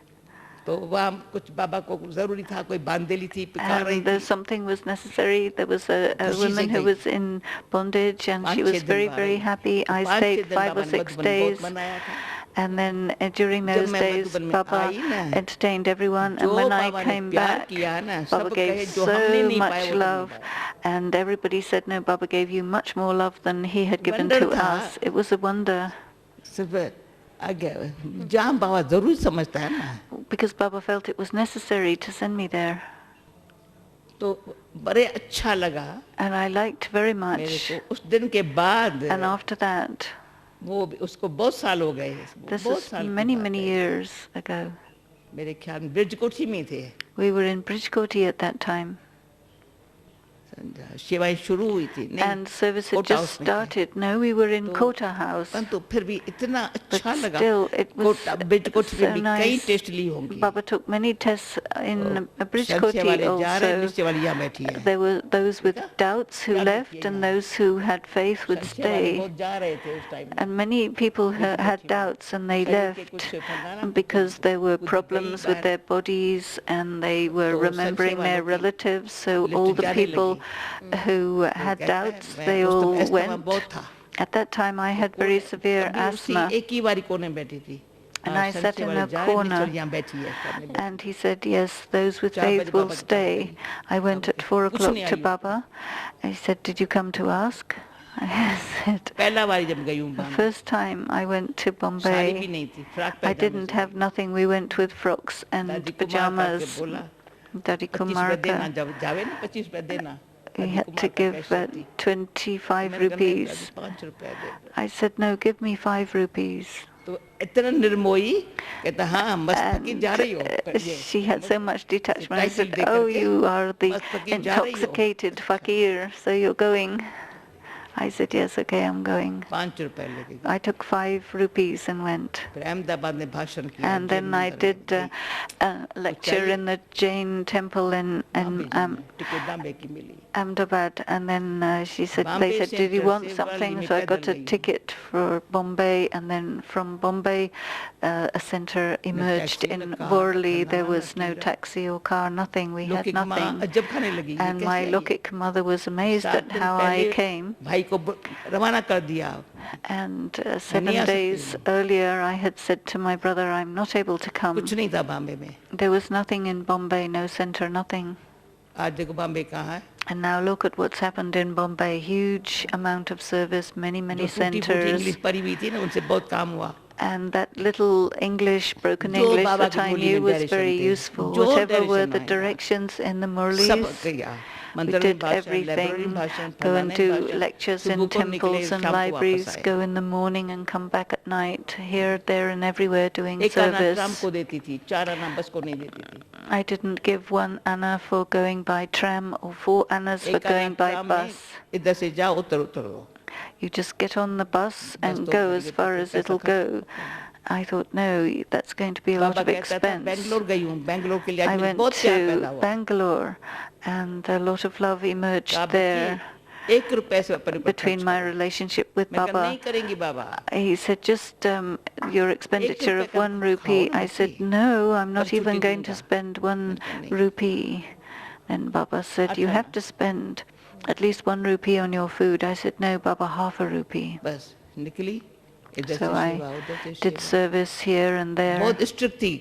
तो वहाँ कुछ बाबा को जरूरी था, कोई बांदेली थी, पुकार रही And there थी। something was necessary. There was a खुशी से woman who गई। was in bondage and she 5-6 was दिन very, वहाँ very रही। happy. तो I 5-6 stayed दिन 5 बाबा or ने 6 मधुबन days. बहुत मनाया था। And then during जब those मैं days, मधुबन में Baba आई ना, entertained everyone. And जो when I बाबा ने came प्यार back, किया ना, Baba सब gave कहे जो हमने so नहीं पाया much वो तुमने love. पाया। And everybody said, no, Baba gave you much more love than he had given Wonder to था। us. It was a wonder. सिर्फ आगे जहाँ बाबा जरूर समझता है ना, Because Baba felt it was necessary to send me there. तो बड़े अच्छा लगा And I liked very मेरे much. को। उस दिन के बाद And after that, वो उसको बहुत साल हो गए, this बहुत is साल की many, बात many है। years ago. मेरे ख्याल में ब्रिज कोठी में थे, We were in Bridgekoti at that time. सेवाएं शुरू हुई थी नहीं and service had court just house में थे। started. No, we were in तो Kota House, परंतु फिर भी इतना but अच्छा लगा still it was coat bridge coat में so भी कई nice. टेस्ट ली होंगी Baba took many tests in Bridge संशय Koti वाले जा रहे हैं also. निश्चय वाली यहाँ बैठी है There were those with देखा? doubts who क्या left देखिए and यहाँ? those who had faith would संशय वाले stay. बहुत जा रहे थे उस टाइम में And many people लेकिन had बैठी हुई। doubts and they शरीर के left कुछ फंडाना because there were बुद्धि गई problems with बाहर their bodies and they were तो remembering संशय their वालों की relatives. So list all the जाने people लगी who तो had कहता है doubts, मैं they उस all समय अस्थमा went. बहुत था At that time I had very severe तभी उसी asthma. एक ही बारी कोने में बैठी थी And हाँ, I sat संशय in वाले a जा रहे हैं निश्चय corner वाली यहाँ बैठी है सामने बैठी and he said, yes, those with 4 बजे faith will बाबा के पास stay. गई I went बाबा at के 4 पूछने o'clock to आई हूँ Baba. He said, did you come to ask? I said, पहला बारी जब गई हूँ the Bombay first time I went to sari भी Bombay, नहीं थी फ्रॉक I पैजामे didn't से have गई nothing. We went with frocks and दादी कुमार करके pajamas. बोला Daddy 25 रुपए देना Kumarka, जब जावे ना 25 रुपए देना he दादी had to कुमार का give कैसे थी 25 मैंने कहा नहीं दादी rupees. 5 रुपए दे दो I said, no, give me 5 rupees. तो इतना निर्मोही कहता हाँ मस्त फकीर And जा रही हो ये she had so much detachment. I title said, they oh, करके you are the मस्त फकीर जा रही हो intoxicated fakir, so you're going. I said, yes, okay, I'm going. 5 रुपए लेके गई I took 5 rupees and went. फिर अहमदाबाद में भाषण किया And then I did a lecture in the Jain temple in ticket Bombay की मिली Ahmedabad. And then she said, Bombay they said, did you Center want से something? वाली So I में got पैदल a गई। ticket for Bombay. And then from Bombay, a center emerged taxi, in no car, Worli. There no was no tira. taxi or car, nothing. We had लौकिक माँ nothing. अजब खाने लगी ये And कैसे my आई है? Lokik mother was amazed 7 at दिन how I पहले came. भाई को रवाना कर दिया And नहीं 7 आ सकती days earlier, I had said to my brother, I'm not able to come. कुछ नहीं था बॉम्बे में There was nothing in Bombay, no center, nothing. आज देखो बॉम्बे कहाँ है And now look at what's happened in Bombay. Huge amount of service, many जो टूटी फूटी centers. इंग्लिश पढ़ी हुई थी ना उनसे बहुत काम हुआ And that little English, broken जो English बाबा that की I मुरली knew में was डायरेक्शन very थे useful. जो Whatever were डायरेक्शन the आएगा directions in the सब Murlis, किया we मंदिर में did भाषण लाइब्रेरी everything. भाषण Go and फलाने do भाषण lectures सुबह in को निकले temples and शाम को वापस libraries, आए go in the morning and come back at night, here, there and everywhere doing एक आना ट्राम service. को देती थी 4 आना बस को नहीं देती थी I didn't give 1 anna for going by tram or 4 annas for एक आना going by ट्राम में bus. इधर से जाओ उतरो You just get on the bus and तो go उतरिए as तो far फिर as पैसा it'll खर्च go. I thought, no, that's going to be a lot Baba of कहता था expense. बेंगलोर गई हूँ बेंगलोर के लिए I आज मुझे went बहुत प्यार पैदा to हुआ Bangalore and a lot of love emerged कहा there बच्ची 1 रुपए से अपने ऊपर between खर्च my करो relationship with मैं कहा नहीं Baba. करेंगी बाबा He said, just your expenditure of रुपए का 1 rupee. खाओ ना I said, बच्ची no, I'm तब not छुट्टी even going to दूंगा spend 1 मैंने कहा नहीं rupee. Then Baba said, you अच्छा have to spend at least 1 rupee on your food. I said, no, Baba, half a rupee. बस निकली इधर So से I सेवा उधर से did सेवा service here and there. बहुत स्ट्रिक्ट थी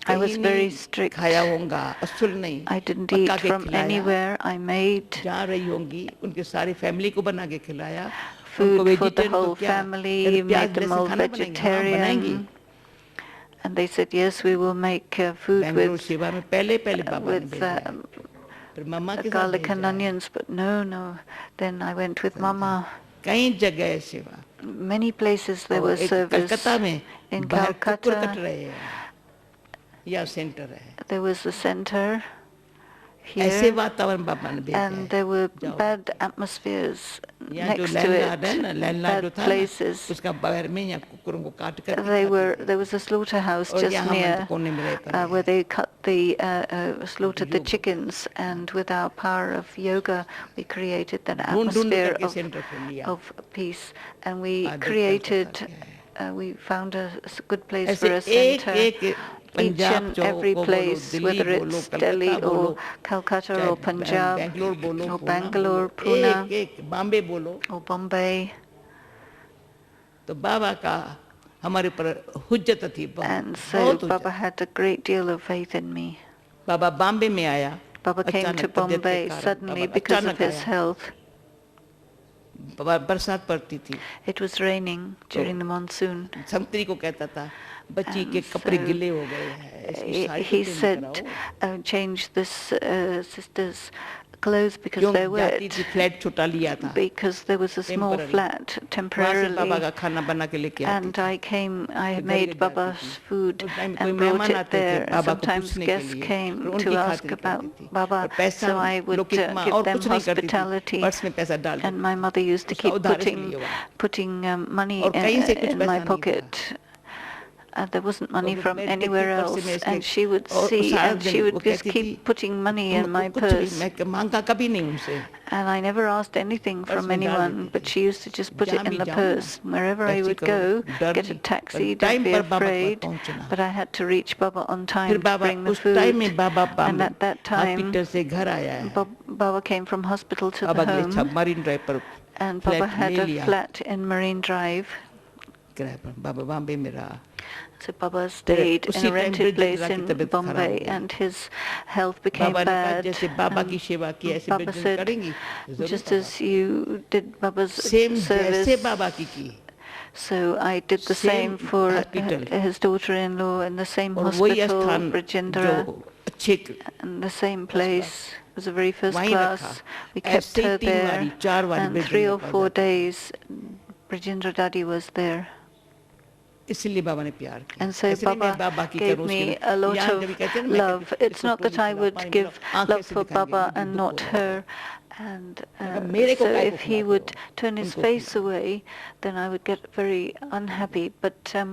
I was कहीं very नहीं strict. खाया होगा असूल नहीं I didn't पका eat के from खिलाया anywhere. I made जा रही होंगी उनके सारी फैमिली को बना के खिलाया उनको food for the वेजिटेरियन तो whole क्या family, फिर प्याज made them लहसुन all खाना बनाएंगे हाँ बनाएंगी vegetarian. And they said, yes, we will make food Bangalore with सेवा में पहले पहले बाबा ने with भेजा फिर मम्मा के साथ garlic and भेजा onions, but no. Then I went with Mama. कई जगह है सेवा Many places there और was एक service. कलकत्ता में In बाहर कुकुर कट Calcutta, रहे हैं या सेंटर है there was a center ऐसे here, वातावरण बाबा ने भेजा and है there were जाओ bad atmospheres यहाँ जो next to लैंडलॉर्ड है ना it, लैंडलॉर्ड जो bad था ना places. उसका बाहर में यहाँ कुकुरों को काट कर There was a slaughterhouse और just यहाँ हम near कोने में रहते where हैं they slaughtered the chickens, and with our power of yoga, we created that ढूंढ atmosphere करके सेंटर खोल लिया of peace, and we आज देखते हैं created, क्या है we found a good place ऐसे for a एक center. एक Each Punjab and Chowk every को बोलो place, दिल्ली whether बोलो it's Delhi कलकत्ता बोलो or Calcutta चाहे or Punjab बेंगलोर बोलो or पूना Bangalore, बोलो Pune एक एक बॉम्बे बोलो or Bombay. तो बाबा का हमारे ऊपर हुज्जत थी And बहुत so बहुत Baba हुज्जत had a great deal of faith in me. बाबा बॉम्बे में आया Baba came to अचानक तबीयत के Bombay कारण suddenly बाबा because of अचानक his आया health. बरसात पड़ती थी It was raining during the monsoon. संतरी को कहता था बच्ची के And कपड़े so गिले हो गए हैं इसकी साड़ी He को चेंज said, कराओ change this sister's clothes because क्यों they're जाती wet, थी, फ्लैट छोटा लिया था because there was a small Temporary. flat वहाँ से पापा temporarily, का खाना बना के लेके आती and थी I फिर घर made जाती Baba's थी food उस टाइम कोई and brought मेहमान it आते थे there. And बाबा को sometimes पूछने के guests लिए came और to उनकी ask खातिर about करती थी Baba, और पैसा so I would लोग कितना give और them कुछ नहीं करती थी hospitality. पर्स में पैसा डाल And देती my थी mother used to उसका keep उधार से लिए हुआ putting money और कहीं से कुछ in my पैसा नहीं था pocket. There wasn't money तो from मैं anywhere देखती पर्स else, में इसलिए and she would और see, सारा and दिन she वो would just कहती थी keep putting money in my तुमको कुछ भी purse. मैं मांगा कभी नहीं उनसे And I never asked anything purse from में डाल anyone, देती but थी she used to just put it जहाँ in भी the जाऊँ ना purse. Wherever I taxi would करो go, डर get a नहीं taxi, पर don't टाइम be पर बाबा के पास afraid. पहुँचना But I had to reach Baba on फिर time to Baba bring the उस टाइम food. में बाबा And at that time, hospital से घर आया है Baba came from hospital to अब the अगले home, मरीन ड्राइव पर and Baba फ्लैट had ले a लिया flat in Marine Drive. किराए पर बाबा बॉम्बे में रहा So Baba stayed in उसी a टाइम rented place ब्रिजेंद्रा की in तबीयत खराब हो Bombay, गई and his health became बाबा ने कहा bad. जैसे बाबा And की सेवा की ऐसे Baba ब्रिजेंद्र said, करेंगी जरूर just Baba as you did Baba's same जैसे service, बाबा की so I did the Same same for hospital. his daughter-in-law in the same और वही hospital, स्थान Brajendra, जो अच्छे in the same place. It was a very first वहीं रखा class. We kept ऐसे ही her 3 बारी there, 4 बारी and 3 ब्रिजेंद्र or के पास 4 जाती थी। days, Brajendra Daddy was there. इसलिए बाबा ने प्यार किया And so ऐसे नहीं मैं Baba बाबा की gave करूं उसके me लिए a lot यहाँ of जब कहते हैं ना मैं love. कहती It's इसको not that ट्रॉली I खिलाओ would पानी give पिलाओ आंखें love से for दिखाएंगे Baba मुझे and दुख not हो रहा है her. And मेरे को so काय को if he खिलाते would हो turn his उनको face खिलाओ away, then I would get very unhappy. But तो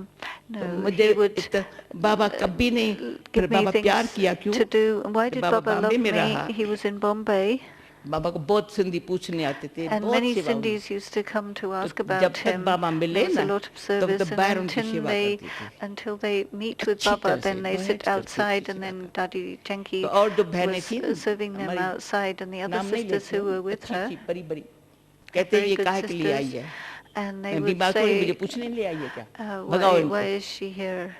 no, मुझे he would बाबा कभी नहीं फिर give me बाबा प्यार things किया क्यों to do. Why कि did Baba Baba Bombay love में me? रहा He was in Bombay, बाबा को बहुत सिंधी पूछने आते थे and बहुत many सेवा हुई Sindhis used to come to ask जब about तक him. बाबा मिले There was a ना lot of तब service, तक and बाहर उनकी सेवा करती थी until they meet with अच्छी Baba, तरह से then they बहुत sit करती थी outside, उसकी and सेवा then Daddy Janki तो और जो बहनें was थी ना serving them हमारी outside, and the other नाम नहीं sisters लेते who were with अच्छी her, अच्छी बड़ी बड़ी कहते very ये good काहे के लिए आई sisters, है and they मैं would बीमार थोड़ी मुझे say, पूछने लिए आई है क्या भगाओ why इनको is she here?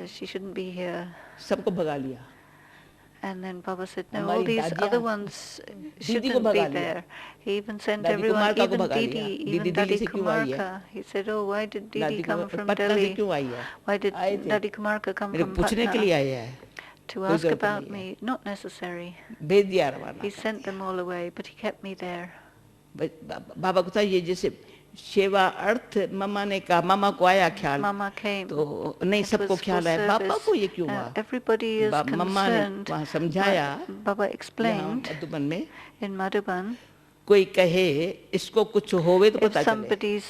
She shouldn't be here. सबको भगा लिया And then Baba said, no, all हमारी these दादियाँ other ones दीदी को shouldn't be भगा लिया there. He even sent दादी everyone, कुमारका को even भगा लिया Didi, दीदी even दिल्ली Daddy से क्यों आई है Kumarka. He said, oh, why did Didi दादी come from पटना से Delhi? क्यों आई है Why did आए थे Daddy Kumarka come मेरे from पूछने के लिए Patna? आए हैं To कोई ask जरूरत about नहीं है me. Not necessary. भेज दिया रवाना He sent them all away, but he kept me there. बाबा को था ये जैसे सेवा अर्थ मम्मा ने कहा मम्मा को आया ख्याल Mama came. तो नहीं It सबको was for ख्याल है पापा service. को ये क्यों हुआ Everybody is मम्मा ने concerned. वहाँ समझाया But Baba यहाँ explained मधुबन में in Madhuban, कोई कहे इसको कुछ होवे तो पता चले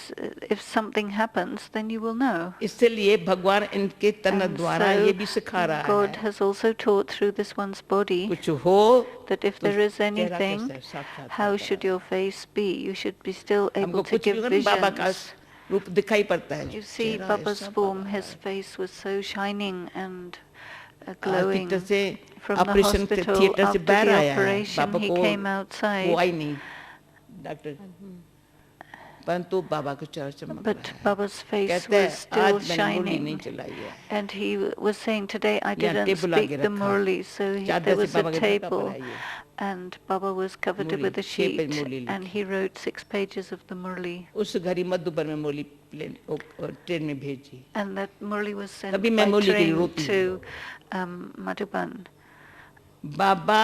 if something happens, then you will know. इसलिए भगवान इनके तन And द्वारा so ये भी सिखा रहा God है has also taught through this one's body कुछ हो that if तो there is चेहरा anything, कैसा है, साक्षात how होता should है। your face be? You should be still हमको able to कुछ भी give होगा ना बाबा का visions. रूप दिखाई पड़ता है You see, चेहरा Baba's ऐसा form, बाबा his है। face was so shining and glowing. Hospital से From the operation hospital, theatre से after बाहर the आया है operation, बाबा he को came वो outside. आई नहीं डॉक्टर परंतु बाबा को चेहरा चमक But रहा है Baba's face कहते was हैं still आज मैंने मुरली नहीं shining. चलाई है And he was saying, today I यहाँ didn't टेबल आगे speak the रखा Murli, so चादर there से was a बाबा के ढका table, पड़ा है and Baba was covered Murli, with a 6 page sheet, Murli and लिखी he wrote 6 pages of the Murli. उस घड़ी मधुबन में मुरली प्लेन ट्रेन में भेजी And that Murli was sent तभी मैं by मुरली के लिए train रोती to Madhuban. Baba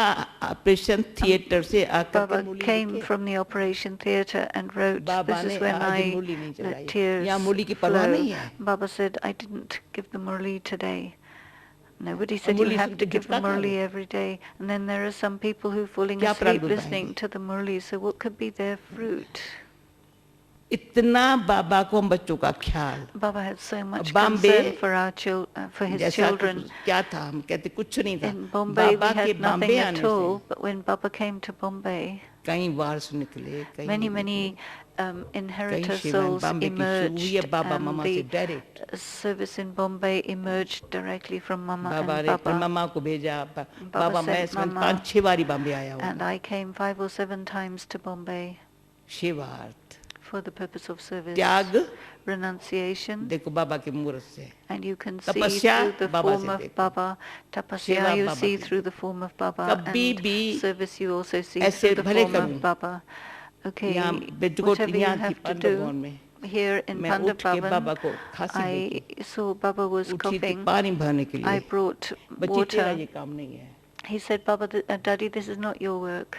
operation theatre से आकर के Baba मुरली came लिखे from the operation theatre and wrote, Baba this ने is when आज मुरली नहीं I चलाई let tears यहाँ मुरली की परवाह flow. नहीं है Baba said, I didn't give the Murli today. Nobody said you Murali have soon to के give the झटका खा Murli low every day. And then there are some people who are falling क्या asleep प्रारूप listening आएंगे to the Murli. So what could be their fruit? इतना बाबा को हम बच्चों का ख्याल Baba had so much Bombay concern for our for his जैसा children. क्या था हम कहते कुछ नहीं था In Bombay, we बाबा के had बॉम्बे nothing at आने से all. But when Baba came to Bombay, कई वार्स निकले कई many कई inheritor सेवाएं souls बॉम्बे की शुरू हुई है emerged, बाबा and मामा से the direct service in Bombay emerged directly from Mama Baba and ने फिर Baba. मामा को भेजा बाबा मैं sent इसमें Mama, 5-6 बारी बॉम्बे आया And हूँ I came 5 or 7 times to Bombay सेवार्थ for the purpose of service, त्याग renunciation, देखो बाबा के मूर्त से and you can see तपस्या through the बाबा form से of देखो Baba. Tapasya सेवा you बाबा see की through the form of Baba, कभी and भी service you also see ऐसे through the भले form करूं of Baba. Okay, यहाँ बेजकोट whatever you यहाँ थी have to पांडव do. में Here in मैं उठ के बाबा Pandapavan, को खांसी I देखी saw Baba was उठी थी coughing. पानी भरने के I लिए brought बच्ची तेरा water. ये काम नहीं है He said, Baba, Daddy, this is not your work.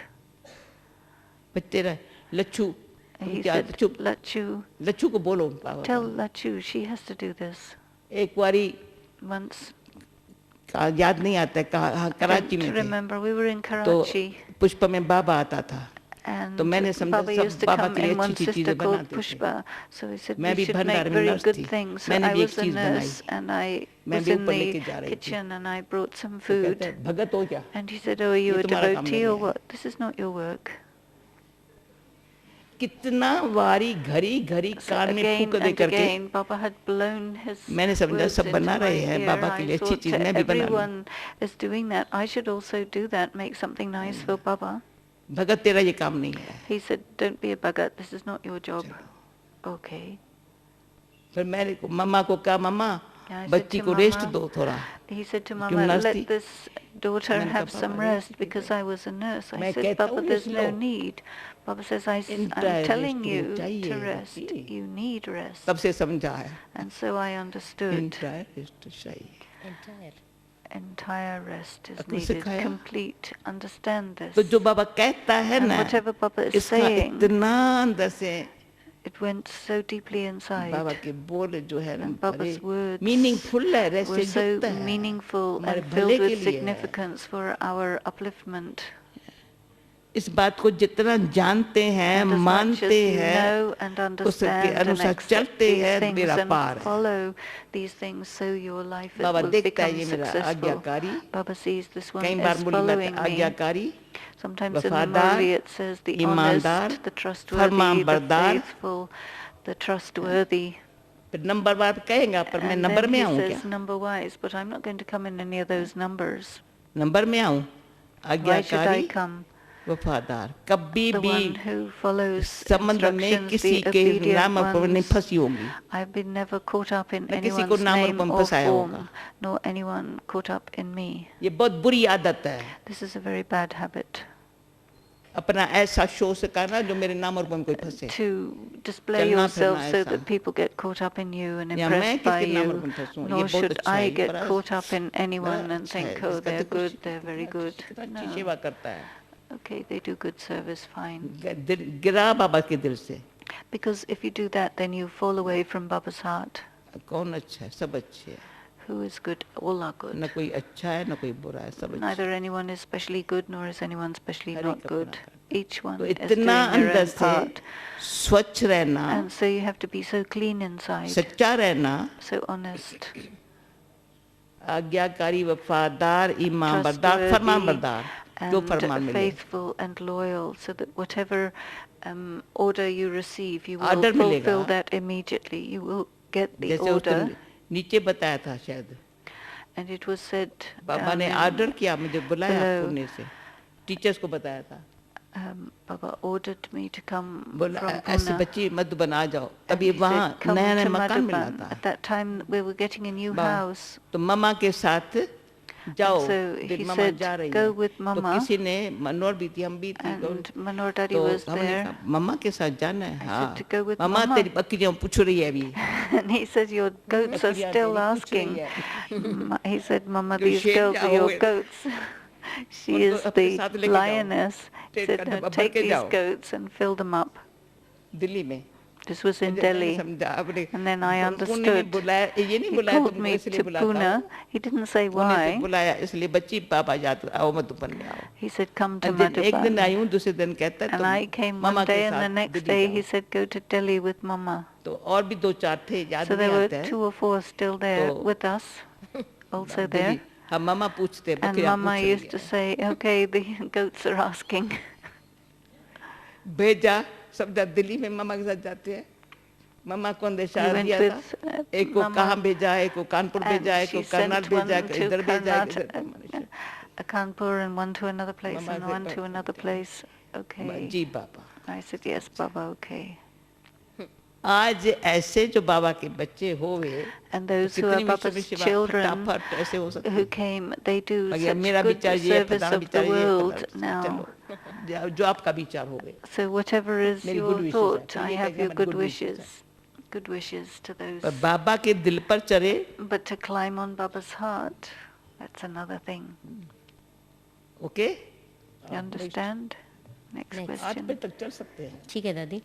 बच्चे रहे लच्छू He क्या said, चुप Lachu, लच्छू को बोलो बाबा tell Lachu she has to do this. एक बारी Once, याद नहीं आता है कहाँ कराची don't में थे remember, we were in तो Karachi, पुष्पा में बाबा आता था and तो मैंने समझा Baba used सब to बाबा come के लिए in one अच्छी अच्छी sister चीजें called बनाते थे Pushpa. So he said मैं we भी should make भंडार में very नर्स good थी things. So मैंने I भी एक was a चीज बनाई nurse and I मैं was भी in ऊपर लेके the जा रही थी kitchen and I brought some तो कहते food. हैं भगत हो क्या And he said, oh, are you ये a तुम्हारा काम devotee नहीं or है what? This is not your work. कितना वारी घड़ी घड़ी So कान में फूक again दे and करके again, Baba had blown his मैंने समझा words सब into बना my रहे हैं ear. बाबा के I लिए अच्छी thought चीज मैं भी बना लूं everyone is doing that. I should also do that, make something nice for Baba. भगत तेरा ये काम नहीं है He said, don't be a bhagat, this is not your job. Okay. फिर मैंने मम्मा को कहा मम्मा I said बच्ची to को रेस्ट Mama, दो थोड़ा he said to क्यों Mama, नर्स let थी this daughter मैंने have कहा some पापा rest rest because I was a nurse. I मैं said, कहता Papa, हूँ there's rest no low need. Papa says, I'm entire telling rest you तुम्हें to चाहिए rest. बच्ची You need rest. तब से समझा है And so I understood. Entire rest चाहिए entire. Entire rest is आपको needed. सिखाया? Complete. Understand this. तो जो बाबा कहता है And ना whatever Papa is इसका saying, इतना अंदर से it went so deeply inside. बाबा के बोल जो है ना And बड़े Baba's words मीनिंगफुल है रेस्ट were से so युक्त है meaningful हमारे and भले filled के with लिए है significance for our upliftment. इस बात को जितना जानते हैं And as much as मानते you हैं know and उसके understand and अनुसार accept चलते these हैं things मेरा and पार है follow these things, so your life Baba will देखता है become ये मेरा successful. आज्ञाकारी Baba sees this one कई बार as मूली में following me. आज्ञाकारी Sometimes in the वफादार Murli it says the ईमानदार honest, the trustworthy, Farman the बरदार faithful, the trustworthy. फिर नंबर बार कहेगा पर मैं And नंबर then में he आऊँ क्या says number wise, but I'm not going to come in any of those numbers. Number में आऊँ Why should I आज्ञाकारी come? वफादार कभी The भी one who follows संबंध में instructions, किसी the के obedient नाम पर नहीं ones. फंसी होंगी I've been never caught up in न किसी को anyone's नाम और name पर or फंसाया होगा form, nor anyone caught up in me. ये बहुत बुरी आदत है This is a very bad habit, अपना ऐसा शो से करना जो मेरे नाम और पर कोई फंसे to display चलना yourself फिरना so ऐसा। that people get caught up in you and या मैं impressed by किसके नाम और you, पर फंसूं ये nor बहुत should अच्छा है I ये get बड़ा caught up in anyone बड़ा and अच्छा है think, oh, इसका they're तो good, कुछ they're very good. अच्छी No. सेवा करता है Okay, they do good service, fine. गिरा बाबा के दिल से Because if you do that, then you fall away from Baba's heart. कौन अच्छा है सब अच्छे हैं Who is good? All are न good. कोई अच्छा है न कोई बुरा है सब अच्छे Neither anyone is specially good, nor is anyone specially her not एक good. अपना Each one तो is doing इतना their अंदर own से part. स्वच्छ रहना And so you have to be so clean inside, सच्चा रहना so honest, आज्ञाकारी वफादार ईमानदार फरमानबरदार जो फरमान and मिले faithful and loyal, so that whatever order you receive, you will Order fulfill मिलेगा। that immediately. You will get the जैसे उसको order. नीचे बताया था शायद And it was said, बाबा ने in ऑर्डर किया मुझे बुलाया below, पुणे से टीचर्स को बताया था Baba ordered me to come बोला from ऐसे Pune. बच्ची मधुबन आ जाओ And तभी he वहाँ said, come नया नया to मकान मिला Madhuban. था At that time, we were getting a new house. तो मम्मा के साथ जाओ And so फिर he मम्मा said, जा रही "Go है with तो Mama." किसी ने मनोहर भी थी हम भी थी And Manor Daddy तो was हमने there. कहा मम्मा के साथ जाना है I हाँ said, "To go with mamma Mama." तेरी बकरियाँ पूछ रही है अभी And he said, your goats are बकरियाँ still तेरी पूछ रही asking. है He said, Mama, जो these शेर girls क्या are your हुए? goats. She उनको is अपने साथ the लेके जाओ। lioness. He ट्रेन said, का no, डब्बा भर take के these जाओ goats and fill them up. Delhi में This was in मैंने Delhi. समझा अपने And then I पुणे में understood. बुलाया ये नहीं He बुलाया called तुमको me इसलिए to बुलाता Pune. हूँ He didn't say पुणे से why. बुलाया इसलिए बच्ची पापा जाते आओ मधुबन में आओ He said, come to एक दिन आई Madhuban. हूँ दूसरे दिन कहता है And I came mama one के day, and the साथ next दिल्ली day जाओ। he said, go to Delhi with Mama. तो और भी दो चार थे याद So नहीं there were आता है 2 or 4 still there तो with us, also Delhi there. हाँ मामा पूछते And बकरियाँ Mama पूछ used to रही say, okay, the goats are asking. है भेजा सब जब दिल्ली में मामा के साथ जाते हैं मामा को He इशारा went दिया था with एक को Mama, कहाँ भेजा एक को कानपुर and भेजा एक को she करनाल sent भेजा one एक to इधर भेजा एक इधर Karnataka, Kanpur, and one to another place, Mama and said, one to another place. Okay. जी पापा I said, yes, Baba, okay. आज ऐसे जो बाबा के बच्चे होवे And those who कितनी are भी Baba's सेवा children फटाफट ऐसे हो सकते who came, they do हैं। such मेरा good विचार ये है, service फलाना of the विचार ये है, world फलाना- now. चलो जो आपका विचार होवे So whatever is मेरी your good wishes thought, है। I ये have कहेगा your मेरी good good wishes wishes. Good wishes to पर those. बाबा के दिल पर चढ़े But to climb on Baba's heart, that's another thing. Okay You understand? Next Next. 8 question. बजे तक चल सकते हैं. ठीक है दादी.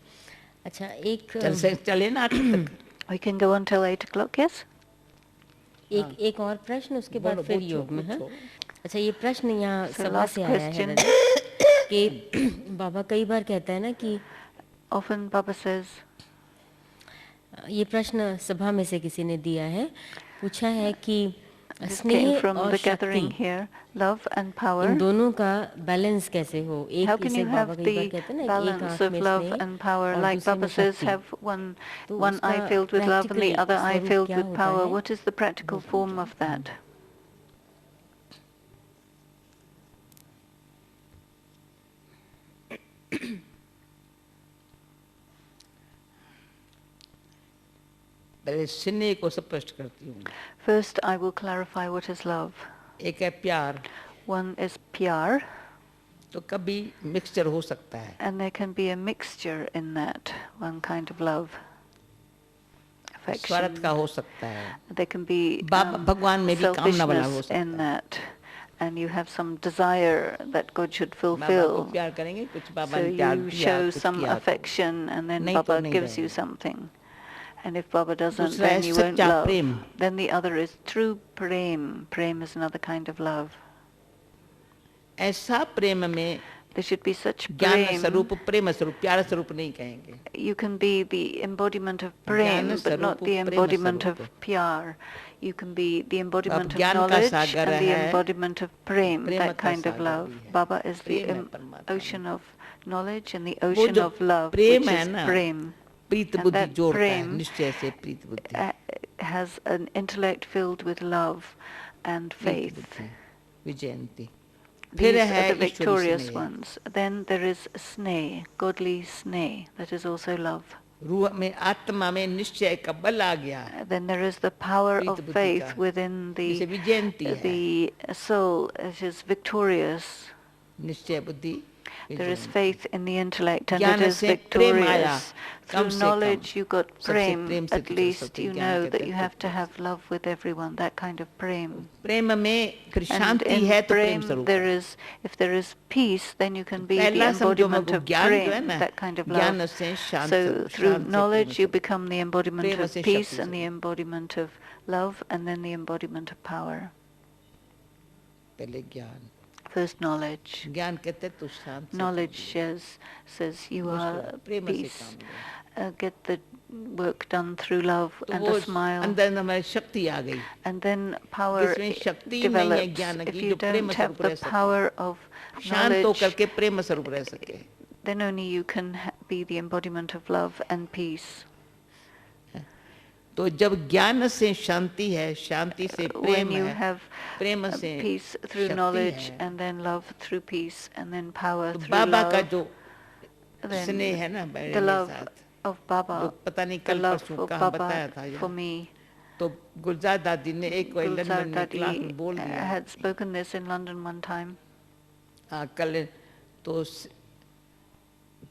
अच्छा एक चले ना 8 तक. We can go on till 8 o'clock, yes? एक और प्रश्न उसके बाद फिर योग में है. अच्छा ये प्रश्न यहाँ So सभा last से आया है question. दादी कि बाबा कई बार कहता है ना कि Often Baba says, ये प्रश्न सभा में से किसी ने दिया है, पूछा है कि this came स्नेह from और the gathering शक्ति here, love and power. इन दोनों का बैलेंस कैसे हो. How एक can इसे you बाबा have कई बार the कहते हैं ना एक balance आंख of में love स्नेह and power? और Like दूसरे Baba में says, शक्ति. have one तो eye उसका filled with love and the practically other eye स्वरूप filled क्या with होता power. है? What is the practical form of that? पहले स्नेह को स्पष्ट करती हूँ. First, I will clarify what is love. एक है प्यार. One is pyar, तो कभी मिक्सचर हो सकता है. and there can be a mixture in that, one kind of love. स्वार्थ Affection. का हो सकता है. There can be भगवान में भी कामना वाला हो selfishness सकता in है. that, and you have some desire that God should बाबा को fulfill. प्यार करेंगे, कुछ बाबा So ने प्यार you दिया, show कुछ some किया तो. affection, and then नहीं तो Baba नहीं gives you रहेगा. something. And if Baba doesn't, दूसरा है then you won't सच्चा love. Prem. Then the other is true prem. Prem is another kind of love. ऐसा प्रेम में There should be such ज्ञान prem. स्वरूप, प्रेम स्वरूप, प्यार स्वरूप नहीं कहेंगे. You can be the embodiment of prem, but not the Jnana embodiment of Sarup. pyar. You can be the embodiment of ज्ञान का knowledge सागर and the है, embodiment of prem, Prem that का kind of सागर love. भी है. Baba is the प्रेम है परमात्मा ocean में. of knowledge and the वो ocean जो of love, प्रेम which है is ना, prem. प्रीत And बुद्धि that जोड़ता है, prem निश्चय से प्रीत बुद्धि. has an intellect filled with love and Preet faith. बुद्धि, विजयंती. These फिर are है the ईश्वरी victorious स्नेह. ones. Then there is sneh, godly sneh, that is also love. रूह में, आत्मा में निश्चय का बल आ गया. Then there is the power Preet of बुद्धि faith का. within जिसे विजयंती है. the soul. It is victorious. निश्चय बुद्धि. There is विजयंती. faith in the intellect, and ज्ञान it is से प्रेम आया, victorious. कम Through से knowledge कम. you got सबसे prem. प्रेम से At तो least सबसे you ज्ञान know कहते that हैं you have to तो. have love with everyone, that kind of prem. प्रेम में फिर And शांति in है तो प्रेम prem स्वरूप there है. is, if there is peace, then you can be the पहला समझो embodiment मगो of ज्ञान जो है prem, ना, that kind of ज्ञान love. से शांत, So through शांत से knowledge you प्रेम स्वरूप. become the embodiment Prem of से peace शक्ति and the स्वरूप. embodiment of love, and then the embodiment of power. पहले ज्ञान. First knowledge. ज्ञान कहते हैं तू शांत से Knowledge काम says you कर. are प्रेम से peace. काम कर. Get the work done through love तो and वो a smile. अंदर हमारी शक्ति आ गई. And then power जिसमें शक्ति नहीं है develops. ज्ञान If की, you जो प्रेम don't have स्वरूप the रह सके. power of शांत होकर knowledge, के प्रेम स्वरूप रह सके. then only you can be the embodiment of love and peace. तो जब ज्ञान से शांति है, शांति से प्रेम When you है, have प्रेम से peace through शक्ति knowledge, है, and then love through peace, and then power तो through बाबा का love, जो स्नेह है then ना मेरे the love साथ, of जो Baba, पता नहीं the कल love परसों of कहाँ बताया Baba था for यार. me. तो गुलजार दादी ने एक कोई Gulzar लंदन में क्लास में Dadi बोल दिया. had spoken this in London one time. हाँ कल तो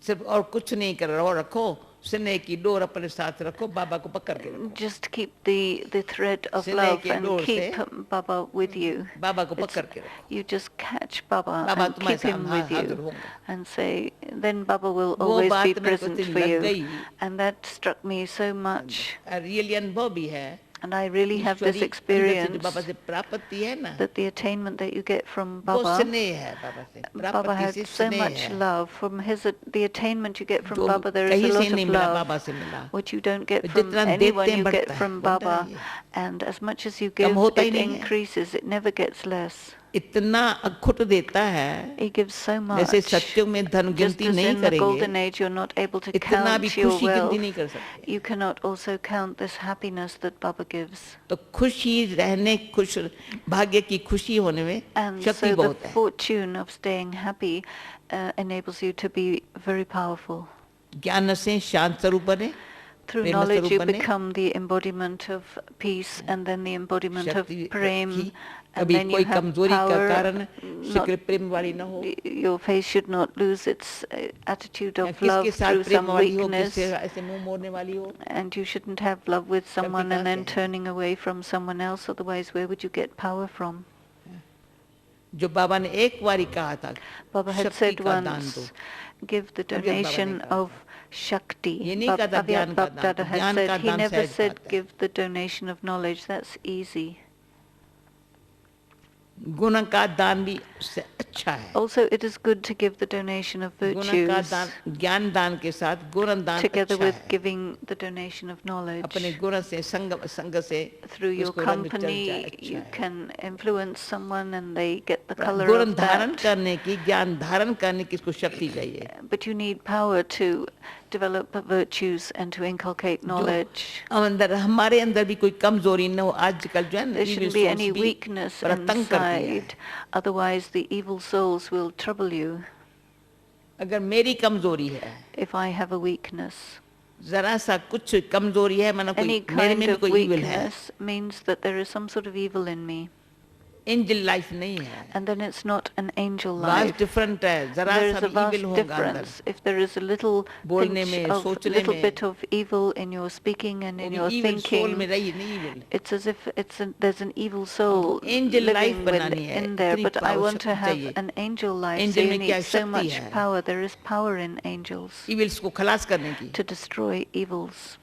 सिर्फ और कुछ नहीं कर रहा हो, रखो स्नेह की डोर अपने साथ रखो, बाबा को पकड़ के रखो. Just keep the thread of स्नेह love के and डोर keep से Baba with you. बाबा को It's- पकड़ के रखो. You just catch Baba Baba and तुम्हारे keep him सामने with हाजिर you होंगे. and say, then Baba will वो always be बात मेरे को present इतनी for लग you. गई. And that struck me so much. Really अनुभव भी है. And I really have this ईश्वरी अंदर से जो experience बाबा से प्राप्ति है ना, that the attainment that you get from वो Baba, स्नेह है बाबा से. Baba प्राप्ति had से so स्नेह much है. love. From the attainment you get from जो Baba, there is कहीं a से lot नहीं of मिला, love, बाबा से मिला. which you don't get तो from जितना anyone, देते हैं you get बढ़ता है, from बढ़ता Baba. है ये. And as much as you come give, होता ही it नहीं है. increases. It never gets less. इतना अखुट देता है, He gives so much. जैसे सत्युग में धन Just गिनती as नहीं in the golden करेंगे, age, you're not able to इतना भी count your खुशी गिनती wealth. नहीं कर सकते. You cannot also count this happiness that Baba gives. तो खुशी रहने, खुश भाग्य की खुशी होने में And शक्ति so the बहुत है. fortune of staying happy enables you to be very powerful. ज्ञान से शांत स्वरूप बने, Through प्रेम knowledge स्वरूप you बने, become the embodiment of peace, and then the embodiment of शक्ति prem, रखी, and कभी then you कोई have कमजोरी का power. कारण Not, शीघ्र प्रेम वाली न हो. your face should not lose its attitude या of love किसके साथ through प्रेम some वाली हो, weakness. किससे ऐसे मुंह मोड़ने वाली हो. And you shouldn't have love with someone कहाँ and then से है? turning away from someone else, otherwise where would you get power from? जो बाबा ने एक बारी कहा था, Baba had शक्ति said का दान दो. once, give the Abhyad Baba ne donation kaha of Shakti. Ye nahi kहा tha Avyad gyan ka Bab daan. Dada had Gyan said, ka he daan never sahaj said baat hai. give the donation of knowledge. That's easy. गुण का दान भी उससे अच्छा है. Also, it is good to give the donation of गुण का virtues दान, ज्ञान दान के साथ गुण दान together अच्छा with है. giving the donation of अपने knowledge. गुण से संग से Through your उसको रंग चढ़ जाए, company, अच्छा you है. can influence someone and they get the color गुण of धारण that. करने की, ज्ञान धारण करने की इसको शक्ति चाहिए. But you need power to develop virtues and to inculcate knowledge. अंदर हमारे अंदर भी कोई कमजोरी न हो. आजकल जो है ना, There evil shouldn't be souls any भी weakness बड़ा तंग करती है. inside, otherwise the evil souls will trouble you. अगर मेरी कमजोरी है, If I have a weakness, जरा सा कुछ कमजोरी है, मानो any कोई मेरे kind में भी of कोई evil है. weakness means that there is some sort of evil in me. Angel life नहीं है. And then it's not an angel vast life. Different है. जरा There सा is a भी vast evil होगा अंदर. difference. If there is a little बोलने pinch में, of, सोचने little में, bit of evil in your speaking and वो in भी your evil soul में thinking, रही नहीं evil. it's as if there's an evil soul angel life living बनानी है. in there. इतनी But I power want to शक्ति have चाहिए. an angel life, Angel so you में क्या need so शक्ति much है? power. There is power in angels evils को खलास करने की. to destroy evils.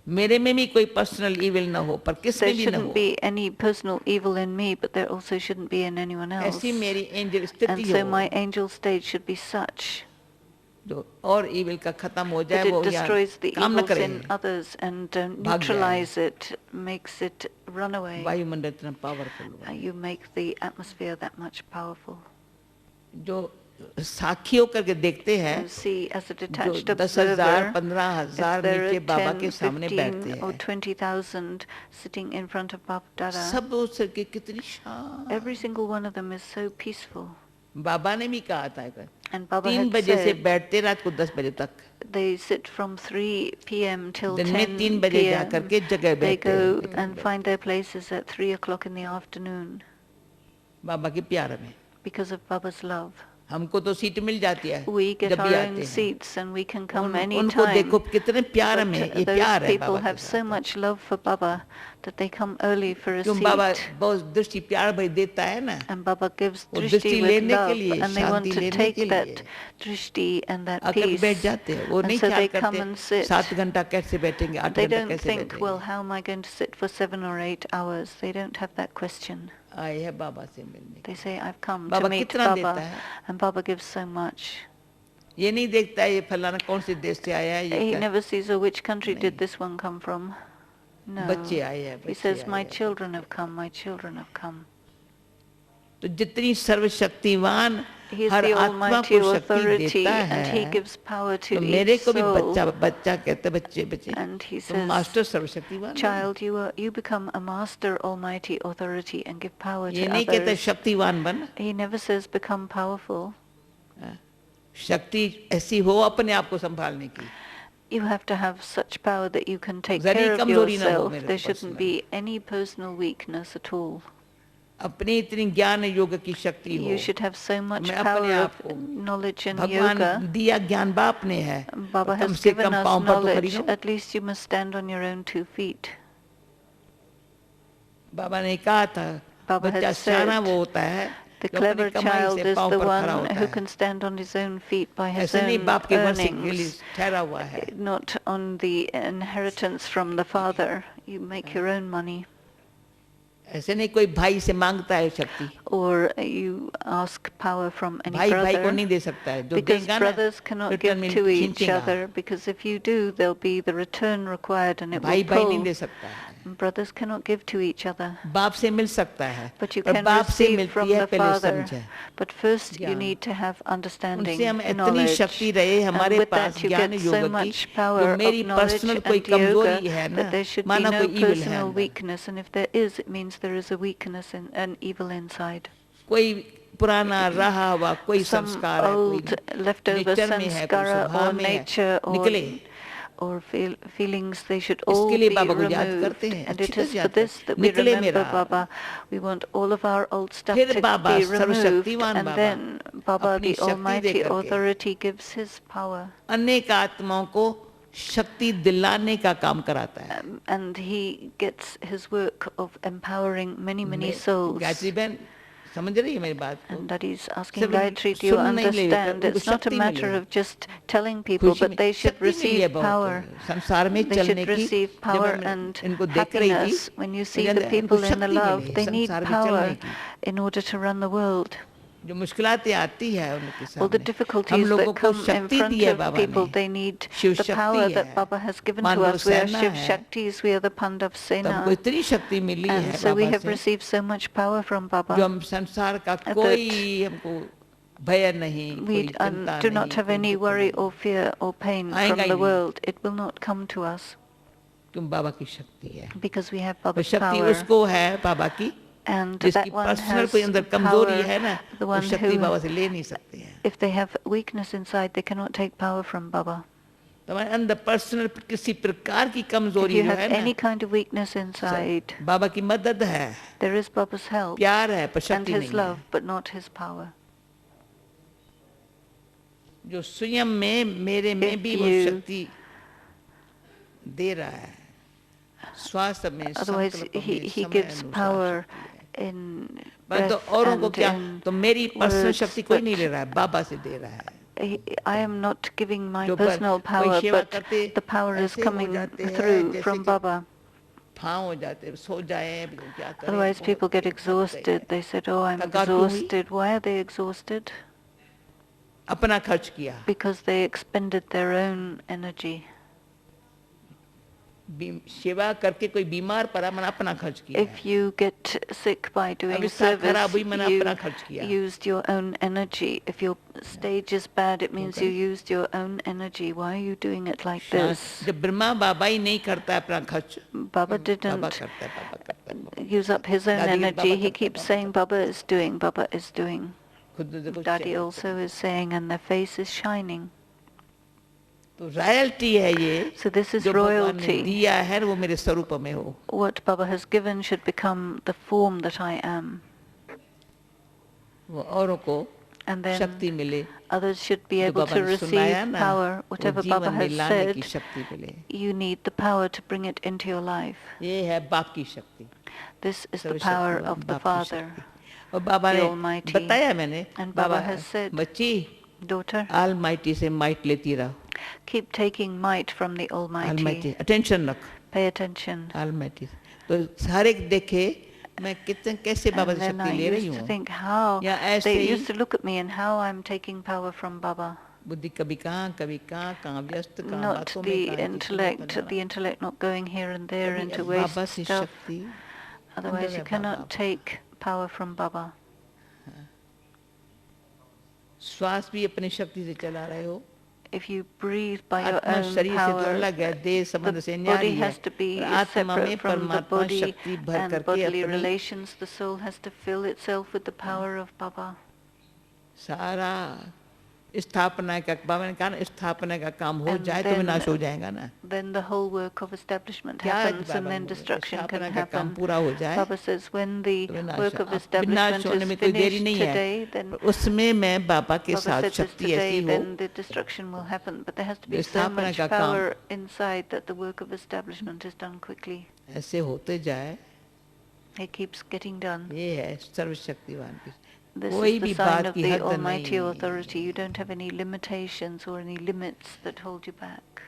मेरे में भी कोई पर्सनल इविल ना हो, पर किस There में भी ना shouldn't हो. be any personal evil in me, but there also shouldn't be in anyone else. ऐसी मेरी एंजल स्थिति And so हो my angel state should be such जो और इविल का खत्म हो that जाए, वो it यहाँ destroys the काम न evils करे. in others and भाग neutralize it, makes it run away. वायुमंडल इतना पावरफुल हुआ. You make the atmosphere that much powerful. जो साक्षी होकर के देखते हैं, You see, as a जो detached 10,000, observer, 15,000 if there नीचे are बाबा 10, के सामने 15 बैठते or हैं, 20,000 sitting in front of Baba Dada, सब वो सबके कितनी शांत. every single one of them is so peaceful. बाबा ने भी कहा था कि And Baba 3 had बजे से said बैठते रात को 10 बजे तक. they sit from 3 p.m. till दिन में 10 3 बजे जा p.m. करके जगह They बैठते go हैं. and find their places at 3 o'clock in the afternoon बाबा के प्यार में. because of Baba's love. हमको तो सीट मिल जाती है We get जब our भी own आते हैं. seats and we can come उनको anytime. देखो कितने प्यार में, ये But प्यार those है people बाबा के have so साथ. much love for Baba that they come early for a क्यों बाबा seat. बहुत दृष्टि प्यार भाई देता है ना, And Baba gives वो drishti दृष्टि with लेने के love, लिए, and they want Shanti to लेने take के that लिए drishti and that आकर peace. बैठ जाते हैं. वो And नहीं so ख्याल they come करते and sit. 7 घंटा कैसे बैठेंगे, 8 They घंटा don't कैसे think, well, बैठेंगे. how am I going to sit for 7 or 8 hours? They don't have that question. आए हैं बाबा से मिलने. They say, I've come Baba to meet कितना देता Baba. है? And Baba gives so much. ये नहीं देखता है ये फलाना कौन से देश से आया है, ये He क्या. never sees, oh, which country नहीं. did this one come from? No. बच्चे आए हैं, He बच्चे says, आए my हैं. children have come, my children have come. तो जितनी सर्वशक्तिवान He is हर the आत्मा Almighty को शक्ति authority देता and He है, gives power to तो मेरे each को भी soul. बच्चा कहते बच्चे बच्चे. And He तो says, मास्टर सर्वशक्तिवान. child, you become a master almighty authority and give power ये to नहीं कहते others. शक्तिवान बन. He never says become powerful. शक्ति ऐसी हो अपने आप को संभालने की. You have to have such power that you can take zari care of कमजोरी ना हो yourself. मेरे There को shouldn't personally. be any personal weakness at all. अपनी इतनी ज्ञान योग की शक्ति हो. You should have so much मैं अपने power आप of को, knowledge and भगवान yoga. दिया ज्ञान बाप ने है, Baba कम has से given कम us पाँव पर तो खड़ी knowledge. रहो. At least you must stand on your own 2 feet. बाबा ने कहा था Baba बच्चा had सियाना said, वो होता है the जो अपनी clever कमाई child से is पाँव the पर खड़ा one होता who है. can stand on his own feet by his ऐसे नहीं own बाप के वर्ष के लिए earnings, ठहरा हुआ है. not on the inheritance from the father. You make your own money. ऐसे नहीं कोई भाई से मांगता है शक्ति. Or you ask power from any भाई भाई को brother. नहीं दे सकता है. जो Because देगा ना brothers cannot रिटर्न give में to each खींचेगा. other, because if you do, there'll be the return required and it भाई will भाई नहीं pull. दे सकता है. Brothers cannot give to each other. बाप से मिल सकता है, But you और can बाप से receive from मिलती है the पहले Father. समझे. But first you ज्ञान. need to have understanding, उनसे हम इतनी knowledge. शक्ति रहे And हमारे with पास that you ज्ञान get योग so की, much जो power मेरी of knowledge पर्सनल कोई and yoga कमजोरी है ना, that there should be माना no कोई evil है personal अंदर. weakness. And if there is, it means there is a weakness and evil inside. कोई पुराना रहा हुआ कोई Some संस्कार है, old कोई leftover नेचर में है, कोई sanskara स्वभाव or में है, nature निकले. or feelings, they should all इसके लिए be बाबा को याद removed. करते हैं, And अच्छी it तरह is याद for this करते हैं. that we निकले remember मेरा. Baba. We want all of our old stuff फिर to बाबा be removed, सर्वशक्तिवान and बाबा then Baba, अपनी the शक्ति Almighty दे करके Authority, gives His power. अनेक आत्माओं को शक्ति दिलाने का काम कराता है. And He gets His work of empowering many souls. Gayatri बहन समझ रही है मेरी बात को? And that is asking सिर्फ Gayatri, do you सुन नहीं ले, understand? उनको It's not a शक्ति matter मिले। of just telling people, खुशी but they should शक्ति मिली है receive बहुत, power. संसार में They चलने should की। receive जब power मैं and इनको देख रही थी, happiness. When you see मुझे the इनको people in the शक्ति love, मिली they need संसार में चलने power की। in order to run the world. जो मुश्किलातें आती है उनके All the सामने, हम difficulties लोगों that को come in शक्ति front दी है of बाबा people, ने। they need शिव the शक्ति power है, that Baba has given to Pandav us. We are सेना Shiv है। Shaktis, we are the Pandav तो हमको Sena. इतनी शक्ति मिली है And so we Baba have से, received so much power from जो Baba हम संसार का कोई हमको भय नहीं, we कोई चिंता do not नहीं, have कोई any दुख worry नहीं। or fear or pain आएगा from ही the नहीं। world. It will not come to us तुम बाबा की शक्ति है, because we have तो Baba's शक्ति power. उसको है बाबा की And जिसकी that one पर्सनल has कोई अंदर कमजोरी है power, ना, the वो one शक्ति who, बाबा से ले नहीं सकते हैं। if they have weakness inside, they cannot take power from Baba. तुम्हारे अंदर पर्सनल किसी प्रकार की If कमजोरी you जो have है ना, any kind of weakness inside, बाबा की मदद है, there is Baba's help प्यार है, पर and शक्ति his नहीं है। love, but not his power. जो स्वयं में मेरे में If भी वो you- शक्ति दे रहा है, स्वास्थ्य में, Otherwise, संकल्प में, he समय gives अनुसार power शक्ति है। in परंतु breath औरों को and क्या, in तो मेरी पर्सनल words, शक्ति कोई नहीं but ले रहा है, बाबा से दे रहा है। I am not giving my जो पर personal कोई power, सेवा but करते the power is ऐसे हो coming जाते हैं through जैसे from कि Baba. फां हो जाते, सो जाए, क्या करें, Otherwise, people बहुत get थक गए। exhausted. They said, "Oh, I'm थकान क्यों हुई? exhausted." Why are they exhausted? अपना खर्च किया, Because they expended their own energy. सेवा करके कोई बीमार पड़ा, मैंने अपना खर्च किया है। If you get sick by doing अवस्था खराब हुई, service, मैंने अपना खर्च किया। you used your own energy. If your stage is bad, it means you used your own energy. Why are you doing it like this? जब ब्रह्मा बाबा ही नहीं करता है अपना खर्च, Baba बाबा didn't करता है, बाबा करता है, बाबा। use up his own दादी कहती, energy. "बाबा He करता है, keeps बाबा saying, करता है।" Baba is doing, Baba is doing. खुद देखो Daddy check also is saying, and their face is shining. तो रॉयल्टी है ये, So this is जो भगवान ने royalty. दिया है, वो मेरे स्वरूप में हो। What Baba has given should become the form that I am. वो औरों को And then शक्ति मिले, others should be जो able बाबा to ने सुनाया receive ना, power. वो Whatever Baba जीवन में has लाने की said, शक्ति मिले। you need the power to bring it into your life. ये है बाप की शक्ति, This is the सर्वशक्तिमान power of the बाप की Father. शक्ति। और बाबा the ने Almighty. बताया, मैंने And Baba Baba has said, बच्ची Daughter, ऑलमाइटी से माइट लेती रहो, keep taking might from the Almighty. Almighty attention रख, Pay attention. ऑलमाइटी। तो हर एक देखे मैं कितने कैसे बाबा And से then I शक्ति ले रही used to हूँ, think how या ऐसे they he used to look at me and how I'm taking power from Baba. बुद्धि कभी कहाँ व्यस्त, कहाँ Not बातों में, the कहाँ intellect, the intellect not going here and there into Baba waste से stuff. शक्ति, Otherwise, you अंदर है cannot Baba. take power from Baba. श्वास भी अपनी शक्ति से चला रहे हो, If you breathe by your आत्मा own शरीर से तो power, अलग है, देह संबंध से the न्यारी body है, has to be और आत्मा में separate from the परमात्मा body शक्ति भर and करके bodily अपनी relations. The soul has to fill itself with the power of Baba. सारा स्थापना का, बाबा ने कहा ना, स्थापना का काम हो And जाए तो then- विनाश हो जाएगा ना। Then the whole work of establishment क्या happens, बाबा and then बोल रहे हैं, destruction स्थापना can का काम happen. पूरा हो जाए Baba says, when the तो विनाश work of अब विनाश establishment होने is में कोई देरी finished नहीं today, है, then पर उसमें मैं बाबा के Baba साथ said this शक्ति ऐसी today, हो, then the destruction will happen. But there has to be जो so स्थापना much का काम power inside that the work of establishment is done quickly. ऐसे होते जाए, It keeps getting done. ये है सर्वशक्तिवान की। This कोई is the भी sign बात of की the हद Almighty नहीं, Authority. You don't have any limitations or any limits that hold you back.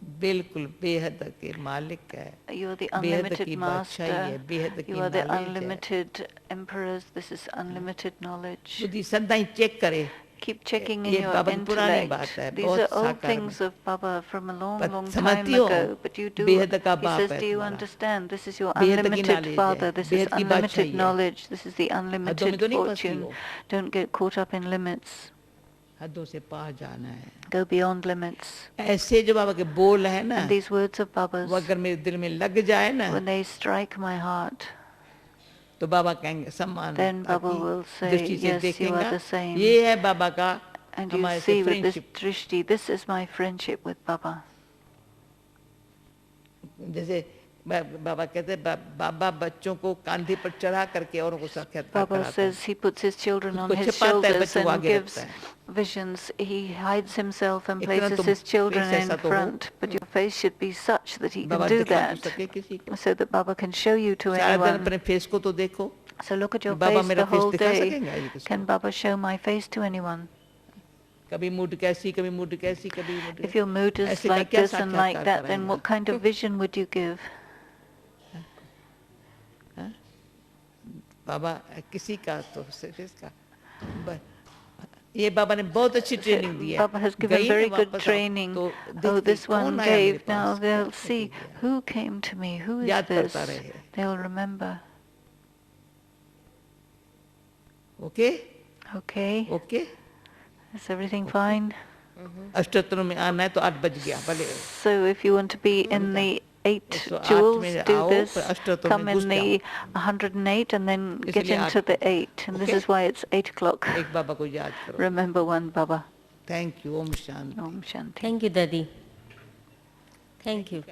बिल्कुल बेहद के मालिक है, You are the बेहद की unlimited बादशाही है, master. बेहद की You are the knowledge है। unlimited emperors. This is unlimited knowledge. बुद्धि सदा ही चेक करे, Keep checking in ये your बाबा की पुरानी बात intellect. है, These बहुत are old साकार things में। of Baba from a long, पर long time समझती हो, ago. But you do. बेहद का He बाप says, है do you तुम्हारा, understand? This is your बेहद की unlimited knowledge Father. है, This is बेहद की बादशाही unlimited है। knowledge. This is the हदों में unlimited तो नहीं फंसती fortune. हो, Don't get caught up in limits. हदों से पार जाना है। Go beyond limits. ऐसे जो बाबा के बोल है ना, And these words of Baba's, वो अगर मेरे दिल में लग जाए ना, when they strike my heart, तो बाबा कहेंगे सम्मान, then Baba आपकी will say, दृष्टि से yes, you देखेंगा, are the same. ये है बाबा का And you हमारे see से with this friendship. drishti, this is my friendship with Baba. जैसे बाबा कहते हैं, बाबा बच्चों को कंधे पर चढ़ा करके औरों को साक्षात्कार Baba कराता है। says he puts his children on खुद को his छिपाता है, shoulders बच्चों को and आगे gives रखता है। visions. He hides himself and इतना places तुम his children face in ऐसा तो हो, front. But your face should be such that he can Baba do दिखा नहीं that, सके किसी को। so that Baba can show you to सारा दिन anyone. अपने फेस को तो देखो, So look at your Baba face मेरा the फेस whole दिखा day. सकेंगे आज किसको? Can Baba show my face to anyone? कभी मूड कैसी कभी मूड कैसी कभी mood If your mood is ऐसे का like क्या this and like साक्षात्कार that, then कराएगा? what kind of vision would you give? हाँ? बाबा किसी का तो सिर्फ इसका ये बाबा ने बहुत अच्छी ट्रेनिंग दी है. Baba has given गई very ना good वापस आओ, training. तो Oh, देखती this one कौन आया मेरे gave. Now पास? they'll कौन see लेके गया? who came to me. Who is याद this? करता रहे. They'll remember. Okay? Okay. Okay? Is everything fine? अष्टोत्तरों में आना है तो 8 बज गया भले. So if you want to be in the 8 108 jewels, में do आओ, this. फिर अष्टोत्तरों Come में in घुस the जाओ. 108 and then get इसलिए into 8 the 8. And this Okay? is why it's 8 o'clock. एक बाबा को याद करो. Remember one Baba. Thank you. Om Shanti. Om Shanti. Thank you, Daddy. Thank you.